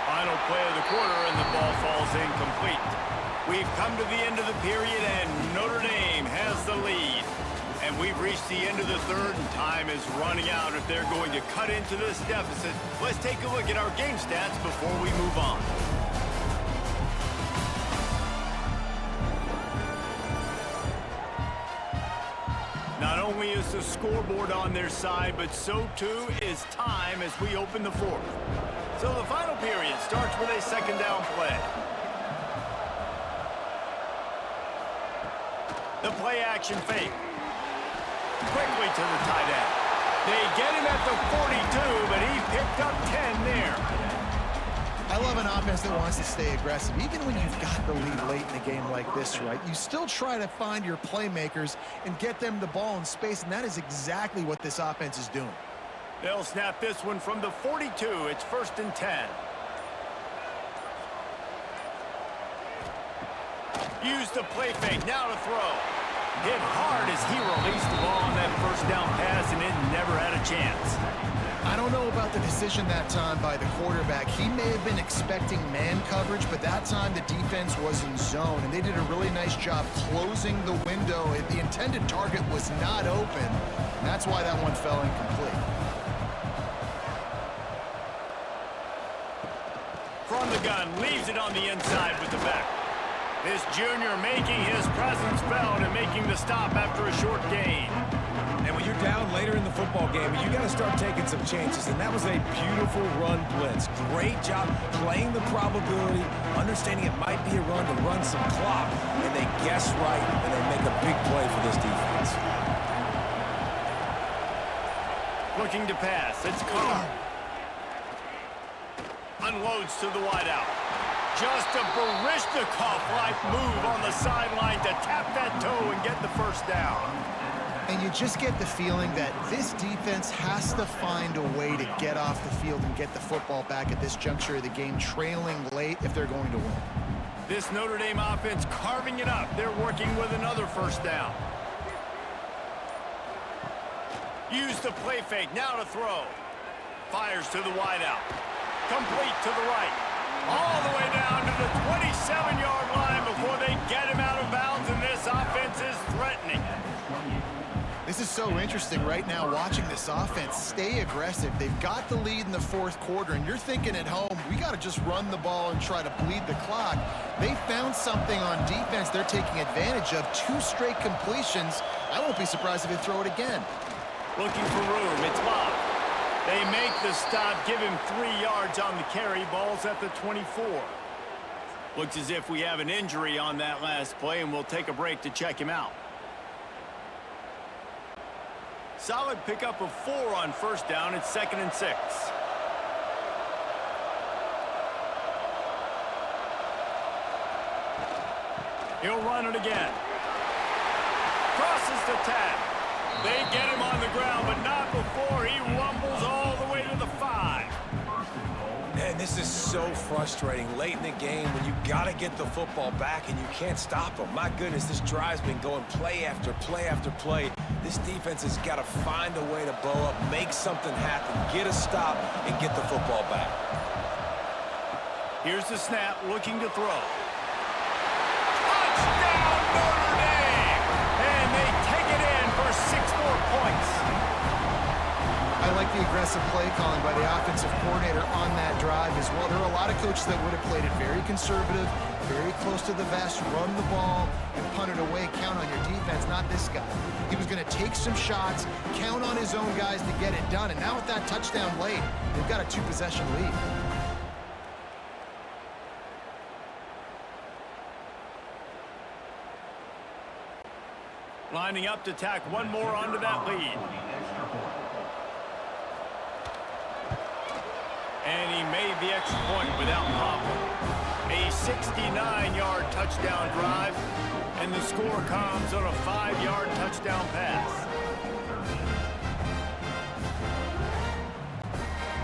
Final play of the quarter, and the ball falls incomplete. We've come to the end of the period, and Notre Dame has the lead. And we've reached the end of the 3rd, and time is running out if they're going to cut into this deficit. Let's take a look at our game stats before we move on. Not only is the scoreboard on their side, but so too is time as we open the 4th. So the final period starts with a 2nd down play. The play action fake. Quickly to the tight end. They get him at the 42, but he picked up 10 there. I love an offense that wants to stay aggressive. Even when you've got the lead late in a game like this, right, you still try to find your playmakers and get them the ball in space, and that is exactly what this offense is doing. They'll snap this one from the 42. It's 1st and 10. Use the play fake. Now to throw. Hit hard as he released the ball on that first down pass, and it never had a chance. I don't know about the decision that time by the quarterback. He may have been expecting man coverage, but that time the defense was in zone, and they did a really nice job closing the window. The intended target was not open, and that's why that one fell incomplete. From the gun, leaves it on the inside with the back. This junior making his presence felt and making the stop after a short gain. And when you're down later in the football game, you got to start taking some chances. And that was a beautiful run blitz. Great job playing the probability, understanding it might be a run to run some clock. And they guess right, and they make a big play for this defense. Looking to pass. It's Carr. Unloads to the wideout. Just a Baryshnikov-like move on the sideline to tap that toe and get the first down. And you just get the feeling that this defense has to find a way to get off the field and get the football back at this juncture of the game, trailing late if they're going to win. This Notre Dame offense carving it up. They're working with another first down. Use the play fake. Now to throw. Fires to the wideout. Complete to the right. All the way down to the 27-yard line before they get him out of bounds, and this offense is threatening. This is so interesting right now watching this offense stay aggressive. They've got the lead in the fourth quarter, and you're thinking at home, we got to just run the ball and try to bleed the clock. They found something on defense they're taking advantage of. 2 straight completions. I won't be surprised if they throw it again. Looking for room. It's Bob. They make the stop, give him 3 yards on the carry. Ball's at the 24. Looks as if we have an injury on that last play, and we'll take a break to check him out. Solid pickup of 4 on first down. It's 2nd and 6. He'll run it again. Crosses the tag. They get him on the ground, but not before he rumbles all the way to the 5. And this is so frustrating late in the game when you got to get the football back and you can't stop them. My goodness, this drive's been going play after play after play. This defense has got to find a way to blow up, make something happen, get a stop, and get the football back. Here's the snap, looking to throw. Touchdown, Notre Dame! And they take it in for 6 more points. I like the aggressive play calling by the offensive coordinator on that drive as well. There are a lot of coaches that would have played it very conservative, very close to the vest, run the ball, and punt it away, count on your defense, not this guy. He was going to take some shots, count on his own guys to get it done, and now with that touchdown late, they've got a 2-possession lead. Lining up to tack one more onto that lead. And he made the extra point without problem. A 69-yard touchdown drive, and the score comes on a 5-yard touchdown pass.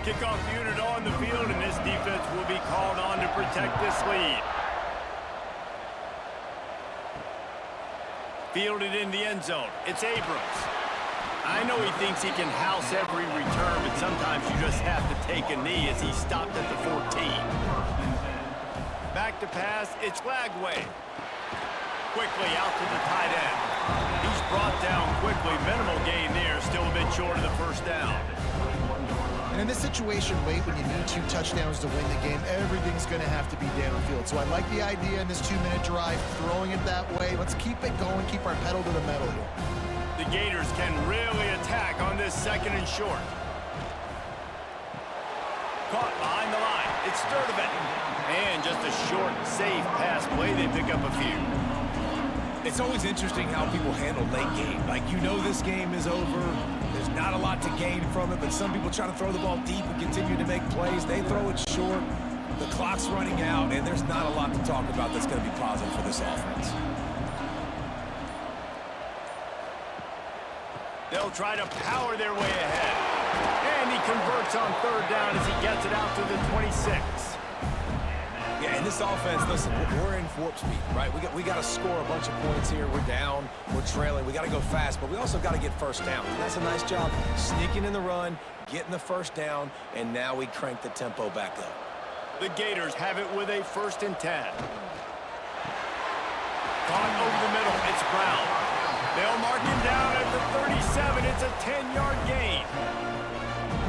Kickoff unit on the field, and this defense will be called on to protect this lead. Fielded in the end zone. It's Abrams. I know he thinks he can house every return, but sometimes you just have to take a knee as he stopped at the 14. Back to pass. It's Lagway. Quickly out to the tight end. He's brought down quickly. Minimal gain there. Still a bit short of the first down. And in this situation late when you need 2 touchdowns to win the game, everything's going to have to be downfield. So I like the idea in this 2-minute drive, throwing it that way. Let's keep it going, keep our pedal to the metal here. The Gators can really attack on this 2nd and short. Caught behind the line. It's Sturdivant. And just a short, safe pass play. They pick up a few. It's always interesting how people handle late game. Like, you know this game is over. There's not a lot to gain from it, but some people try to throw the ball deep and continue to make plays. They throw it short. The clock's running out, and there's not a lot to talk about that's going to be positive for this offense. They'll try to power their way ahead. And he converts on 3rd down as he gets it out to the 26. Yeah, And this offense, listen, we're in warp speed, right? We got to score a bunch of points here. We're down, we're trailing. We got to go fast, but we also got to get first down. And that's a nice job sneaking in the run, getting the first down, and now we crank the tempo back up. The Gators have it with a 1st and 10. Caught over the middle. It's Brown. They'll mark him down at the 37. It's a 10-yard gain.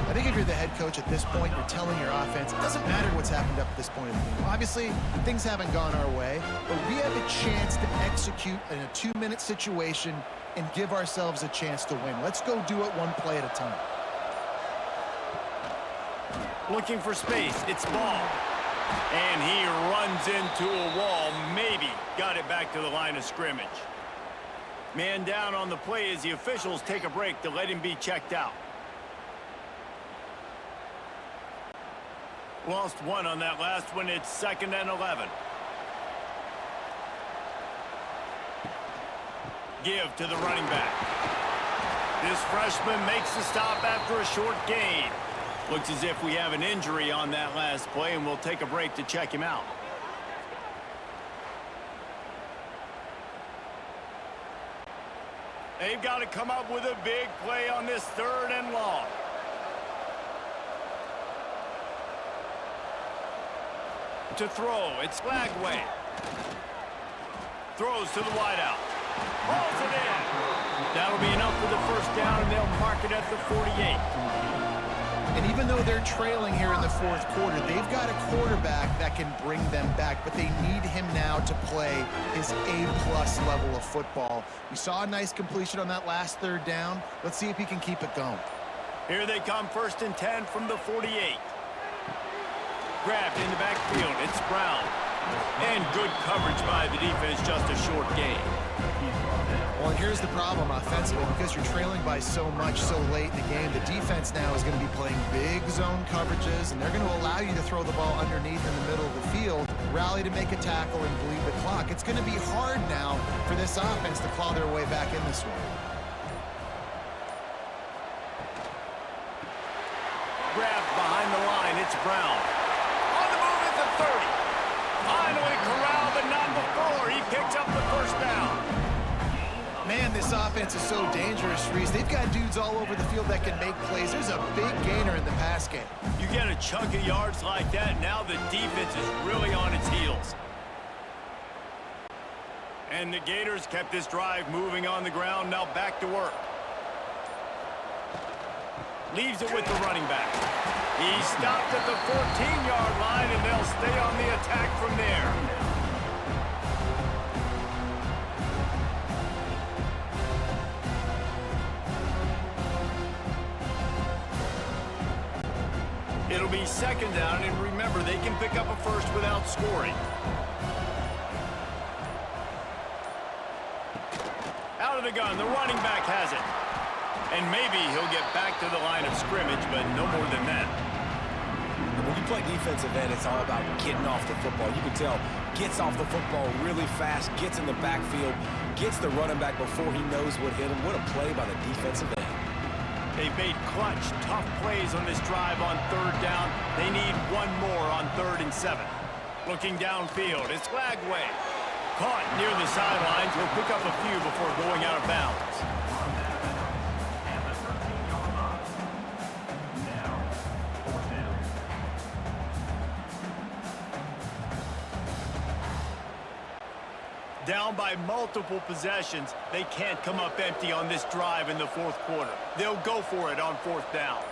I think if you're the head coach at this point, you're telling your offense, it doesn't matter what's happened up to this point in the game. Obviously, things haven't gone our way, but we have a chance to execute in a 2-minute situation and give ourselves a chance to win. Let's go do it one play at a time. Looking for space. It's Ball. And he runs into a wall. Maybe got it back to the line of scrimmage. Man down on the play as the officials take a break to let him be checked out. Lost one on that last one. It's 2nd and 11. Give to the running back. This freshman makes the stop after a short gain. Looks as if we have an injury on that last play, and we'll take a break to check him out. They've got to come up with a big play on this 3rd and long. To throw, it's Flagway. Throws to the wideout. Hauls it in. That'll be enough for the 1st down, and they'll mark it at the 48. And even though they're trailing here in the 4th quarter, they've got a quarterback that can bring them back, but they need him now to play his A-plus level of football. We saw a nice completion on that last 3rd down. Let's see if he can keep it going. Here they come, 1st and 10 from the 48. Grabbed in the backfield, it's Brown. And good coverage by the defense, just a short gain. Well, and here's the problem offensively, because you're trailing by so much so late in the game, the defense now is going to be playing big zone coverages, and they're going to allow you to throw the ball underneath in the middle of the field, rally to make a tackle, and bleed the clock. It's going to be hard now for this offense to claw their way back in this one. Grabbed behind the line, it's Brown. On the move at the 30. Finally corralled, but not before. He picks up the 1st down. Man, this offense is so dangerous, Reese. They've got dudes all over the field that can make plays. There's a big gainer in the pass game. You get a chunk of yards like that, now the defense is really on its heels. And the Gators kept this drive moving on the ground, now back to work. Leaves it with the running back. He stopped at the 14-yard line, and they'll stay on the attack from there. It'll be 2nd down, and remember, they can pick up a 1st without scoring. Out of the gun, the running back has it. And maybe he'll get back to the line of scrimmage, but no more than that. When you play defensive end, it's all about getting off the football. You can tell, gets off the football really fast, gets in the backfield, gets the running back before he knows what hit him. What a play by the defensive end. They've made clutch, tough plays on this drive on 3rd down. They need one more on 3rd and 7. Looking downfield, it's Flagway. Caught near the sidelines. He'll pick up a few before going out of bounds. Down by multiple possessions, they can't come up empty on this drive in the 4th quarter. They'll go for it on 4th down.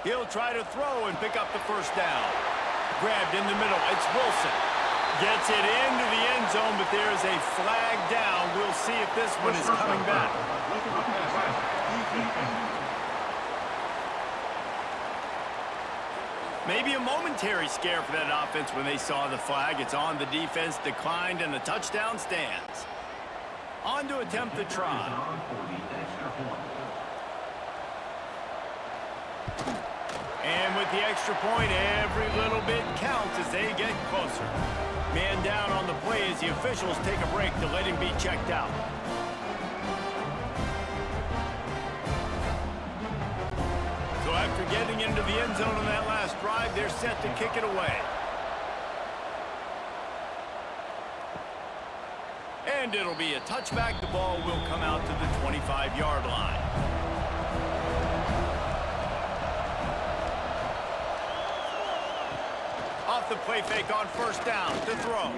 He'll try to throw and pick up the 1st down. Grabbed in the middle, it's Wilson. Gets it into the end zone, but there's a flag down. We'll see if this one is coming back. Maybe a momentary scare for that offense when they saw the flag. It's on, the defense declined, and the touchdown stands. On to attempt the try. And with the extra point, every little bit counts as they get closer. Man down on the play as the officials take a break to let him be checked out. So after getting into the end zone on that last drive, they're set to kick it away. And it'll be a touchback. The ball will come out to the 25-yard line. Off the play fake on first down to throw.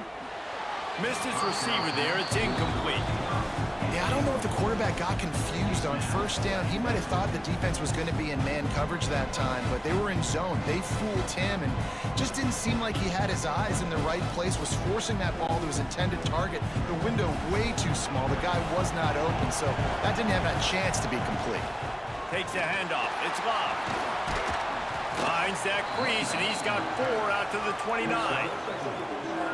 Missed his receiver there. It's incomplete. Yeah, I don't know if the quarterback got confused on first down. He might have thought the defense was going to be in man coverage that time, but they were in zone. They fooled him and just didn't seem like he had his eyes in the right place, was forcing that ball to his intended target. The window way too small. The guy was not open, so that didn't have a chance to be complete. Takes a handoff. It's Love. Finds that crease, and he's got 4 out to the 29.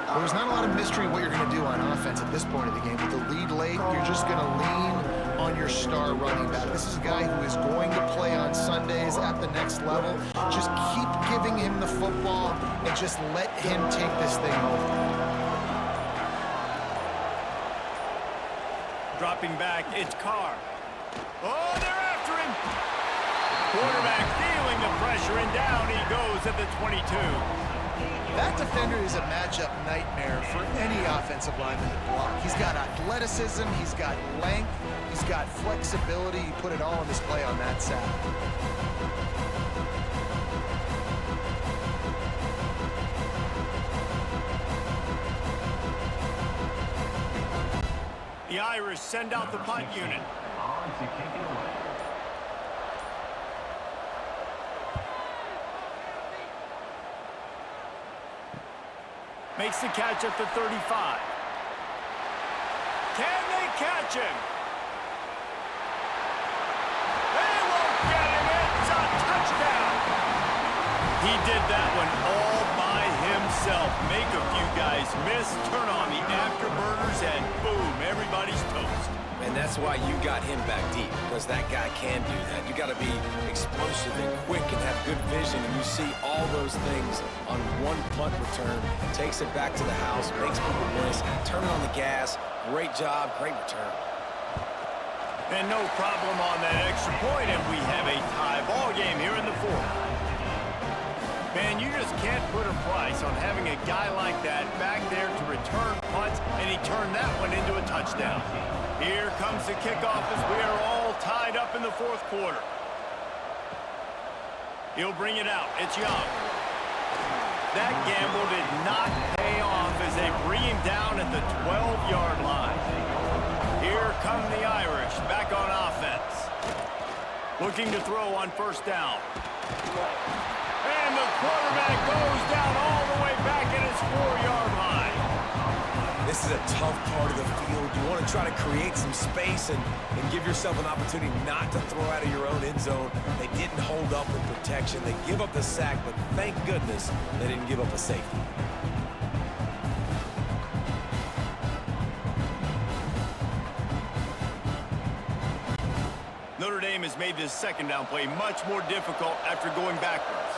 Well, there's not a lot of mystery what you're going to do on offense at this point of the game. With the lead late, you're just going to lean on your star running back. This is a guy who is going to play on Sundays at the next level. Just keep giving him the football and just let him take this thing over. Dropping back, it's Carr. Oh, they're after him. Quarterback feeling the pressure, and down he goes at the 22. That defender is a matchup nightmare for any offensive lineman to block. He's got athleticism, he's got length, he's got flexibility. He put it all on display on that sack. The Irish send out the punt unit. Makes the catch at the 35. Can they catch him? They won't get him. It's a touchdown. He did that one all by himself. Make a few guys miss, turn on the afterburners, and boom, everybody's toast. And that's why you got him back deep, because that guy can do that. You got to be explosive and quick and have good vision, and you see all those things on one punt return. Takes it back to the house, makes people miss, turn on the gas. Great job, great return. And no problem on that extra point, and we have a tie ball game here in the fourth. Man, you just can't put a price on having a guy like that back there to return punts, and he turned that one into a touchdown. Here comes the kickoff as we are all tied up in the fourth quarter. He'll bring it out. It's Young. That gamble did not pay off as they bring him down at the 12-yard line. Here come the Irish back on offense. Looking to throw on first down. And the quarterback goes down all the way back at his 4-yard line. This is a tough part of the field. You want to try to create some space and give yourself an opportunity not to throw out of your own end zone. They didn't hold up with protection. They give up the sack, but thank goodness they didn't give up a safety. Notre Dame has made this second down play much more difficult after going backwards.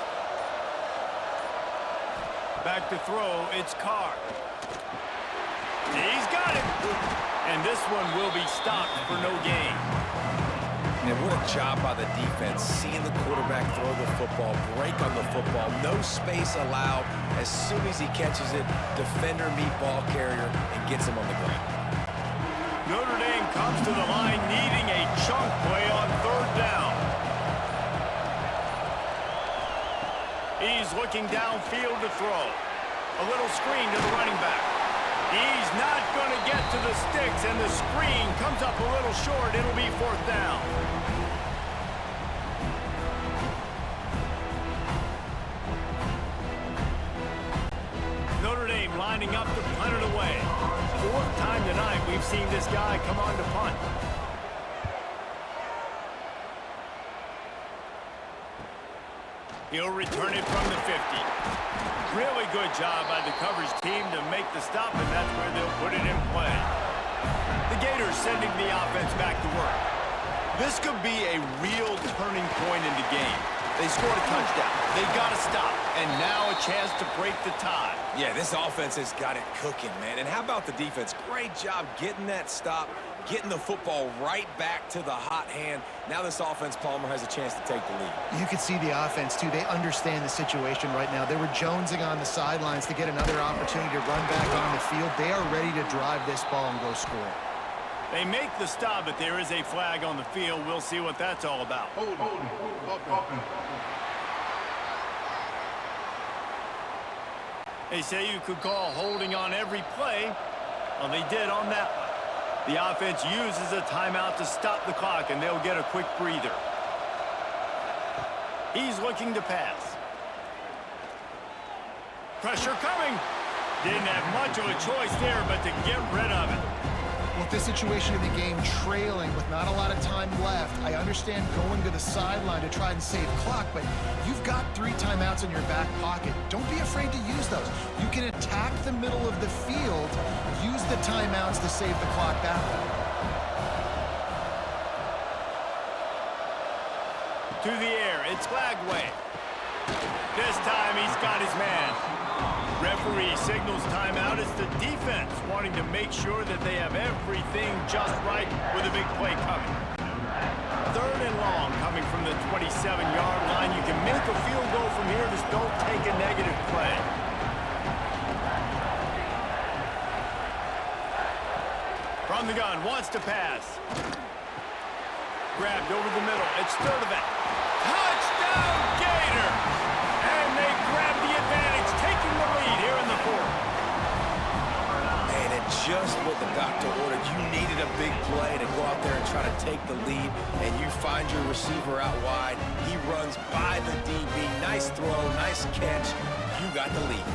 Back to throw, it's Carr. He's got it. And this one will be stopped for no gain. And what a job by the defense, seeing the quarterback throw the football, break on the football, no space allowed. As soon as he catches it, defender meet ball carrier and gets him on the ground. Notre Dame comes to the line needing a chunk play on third down. He's looking downfield to throw. A little screen to the running back. He's not going to get to the sticks, and the screen comes up a little short. It'll be fourth down. Notre Dame lining up to punt it away. Fourth time tonight we've seen this guy come on to punt. He'll return it from the 50. Really good job by the coverage team to make the stop, and that's where they'll put it in play. The Gators sending the offense back to work. This could be a real turning point in the game. They scored a touchdown. They got to stop. And now a chance to break the tie. Yeah, this offense has got it cooking, man. And how about the defense? Great job getting that stop, getting the football right back to the hot hand. Now this offense, Palmer, has a chance to take the lead. You can see the offense, too. They understand the situation right now. They were jonesing on the sidelines to get another opportunity to run back on the field. They are ready to drive this ball and go score. They make the stop, but there is a flag on the field. We'll see what that's all about. They say you could call holding on every play. Well, they did on that one. The offense uses a timeout to stop the clock, and they'll get a quick breather. He's looking to pass. Pressure coming. Didn't have much of a choice there, but to get rid of it. With this situation in the game, trailing with not a lot of time left, I understand going to the sideline to try and save clock, but you've got 3 timeouts in your back pocket. Don't be afraid to use those. You can attack the middle of the field, use the timeouts to save the clock that way. To the air, it's Glagway. This time he's got his man. Referee signals timeout. It's the defense wanting to make sure that they have everything just right with a big play coming. 3rd and long coming from the 27-yard line. You can make a field goal from here. Just don't take a negative play. From the gun, wants to pass. Grabbed over the middle. It's Sturdivant. Touchdown, Gators! And they grab the advantage, taking the lead here in the 4th. Man, and just what the doctor ordered. You needed a big play to go out there and try to take the lead, and you find your receiver out wide. He runs by the DB. Nice throw, nice catch. You got the lead.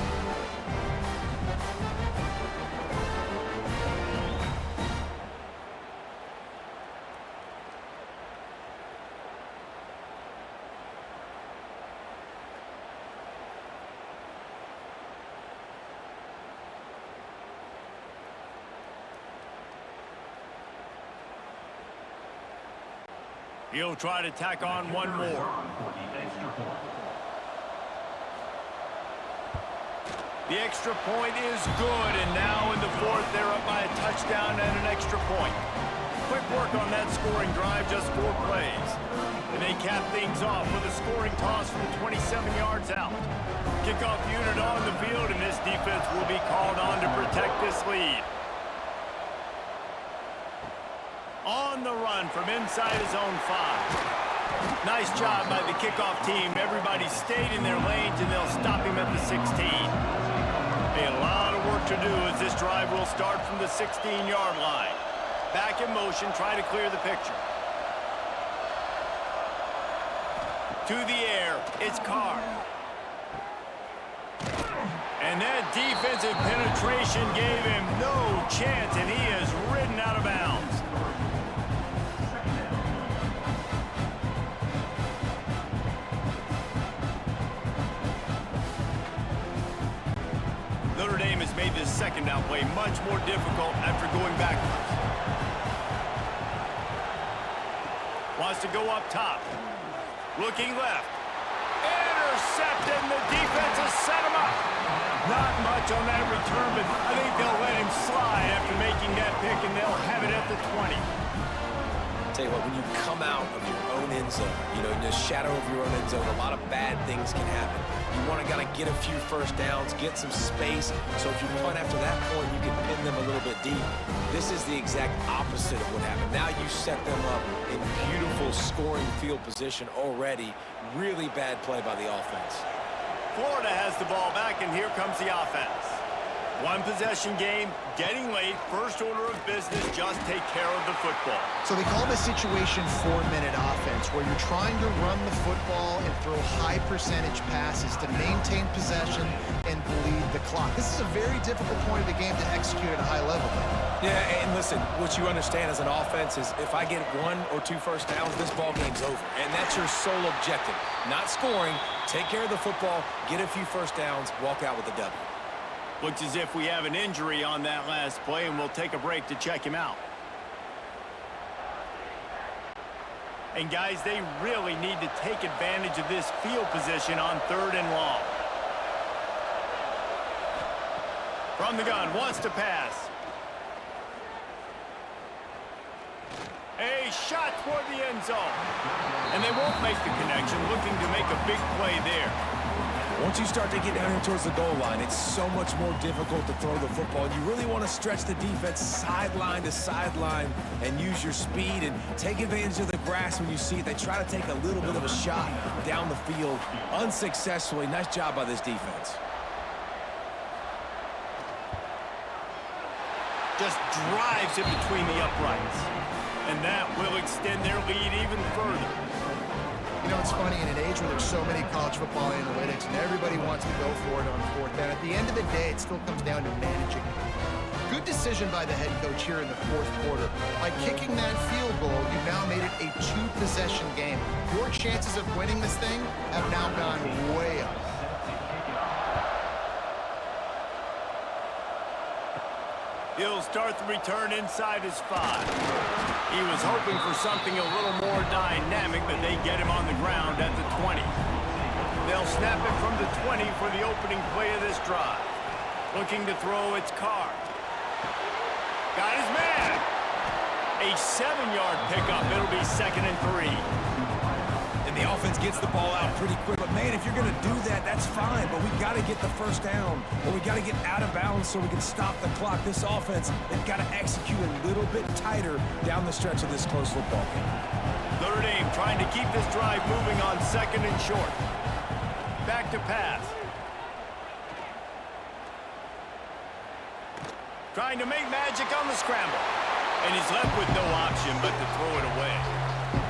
He'll try to tack on one more. The extra point is good, and now in the 4th, they're up by a touchdown and an extra point. Quick work on that scoring drive, just 4 plays. And they cap things off with a scoring toss from 27 yards out. Kickoff unit on the field, and this defense will be called on to protect this lead. On the run from inside his own 5. Nice job by the kickoff team. Everybody stayed in their lanes, and they'll stop him at the 16. A lot of work to do as this drive will start from the 16-yard line. Back in motion, try to clear the picture. To the air, it's Carr. And that defensive penetration gave him no chance, and he is ridden out of bounds. Notre Dame has made this second down play much more difficult after going backwards. Wants to go up top. Looking left. Intercepted, and the defense has set him up. Not much on that return, but I think they'll let him slide after making that pick, and they'll have it at the 20. Tell you what, when you come out of your own end zone, you know, in the shadow of your own end zone, a lot of bad things can happen. You want to get a few first downs, get some space, so if you punt after that point, you can pin them a little bit deep. This is the exact opposite of what happened. Now you set them up in beautiful scoring field position already. Really bad play by the offense. Florida has the ball back, and here comes the offense. One possession game, getting late, first order of business, just take care of the football. So they call this situation 4-minute offense, where you're trying to run the football and throw high percentage passes to maintain possession and bleed the clock. This is a very difficult point of the game to execute at a high level. Yeah, and listen, what you understand as an offense is if I get 1 or 2 first downs, this ball game's over. And that's your sole objective. Not scoring, take care of the football, get a few first downs, walk out with a W. Looks as if we have an injury on that last play, and we'll take a break to check him out. And guys, they really need to take advantage of this field position on 3rd and long. From the gun, wants to pass. A shot toward the end zone. And they won't make the connection, looking to make a big play there. Once you start to get down here towards the goal line, it's so much more difficult to throw the football. You really want to stretch the defense sideline to sideline and use your speed and take advantage of the grass when you see it. They try to take a little bit of a shot down the field unsuccessfully. Nice job by this defense. Just drives it between the uprights. And that will extend their lead even further. You know, it's funny, in an age where there's so many college football analytics and everybody wants to go for it on 4th down, at the end of the day, it still comes down to managing. Good decision by the head coach here in the 4th quarter. By kicking that field goal, you've now made it a 2-possession game. Your chances of winning this thing have now gone way up. He'll start the return inside his 5. He was hoping for something a little more dynamic, but they get him on the ground at the 20. They'll snap it from the 20 for the opening play of this drive. Looking to throw, it's Carr. Got his man. A 7-yard pickup. It'll be 2nd and 3. And the offense gets the ball out pretty quick. But, man, if you're going to do that, that's fine. But we got to get the first down, or we got to get out of bounds so we can stop the clock. This offense, they've got to execute a little bit tighter down the stretch of this close football game. Notre Dame trying to keep this drive moving on 2nd and short. Back to pass. Trying to make magic on the scramble. And he's left with no option but to throw it away.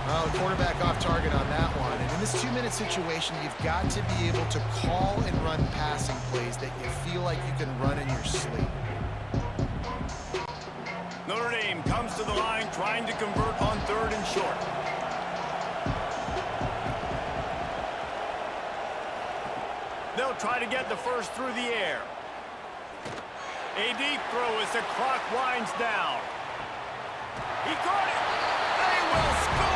Well, the quarterback off target on that one. And in this 2-minute situation, you've got to be able to call and run passing plays that you feel like you can run in your sleep. Notre Dame comes to the line trying to convert on 3rd and short. They'll try to get the first through the air. A deep throw as the clock winds down. He caught it. They will score.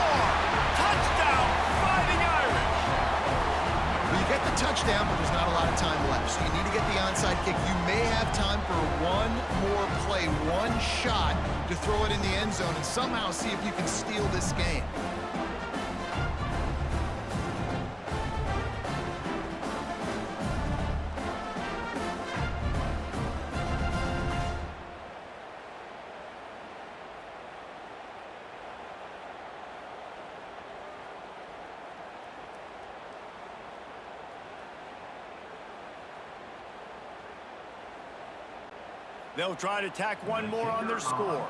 Touchdown, Fighting Irish. Well, you get the touchdown, but there's not a lot of time left. So you need to get the onside kick. You may have time for one more play, one shot to throw it in the end zone and somehow see if you can steal this game. They'll try to tack one more on their score.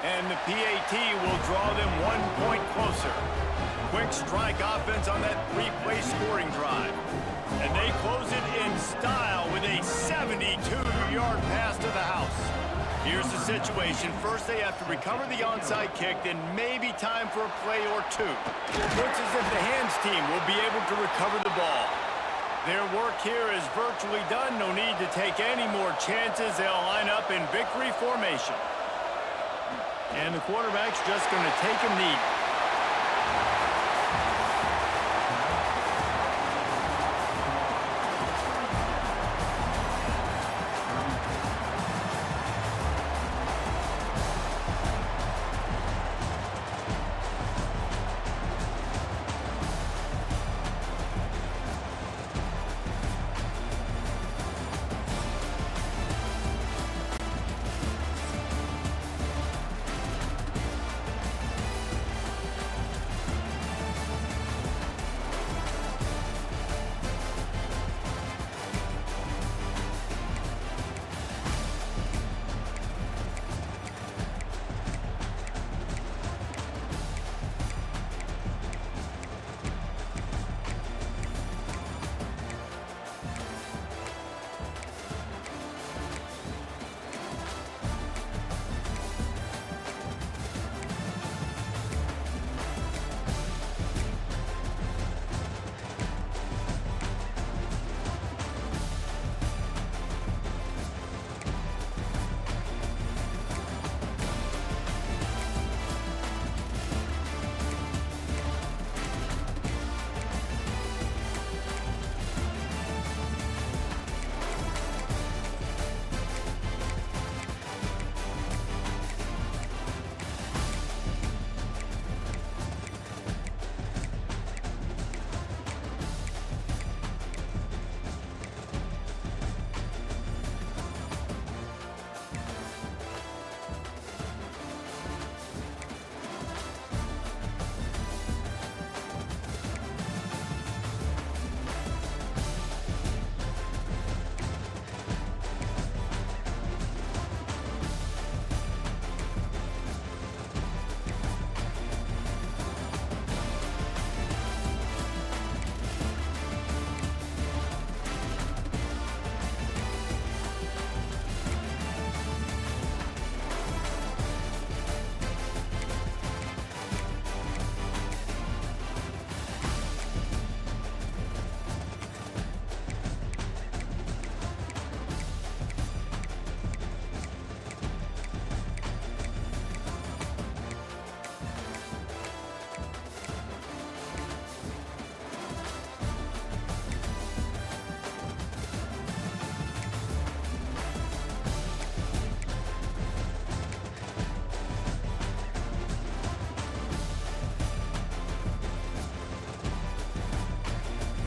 And the PAT will draw them 1 point closer. Quick strike offense on that 3-play scoring drive. And they close it in style with a 72-yard pass to the house. Here's the situation. First, they have to recover the onside kick, then maybe time for a play or two. Looks as if the hands team will be able to recover the ball. Their work here is virtually done. No need to take any more chances. They'll line up in victory formation. And the quarterback's just going to take a knee.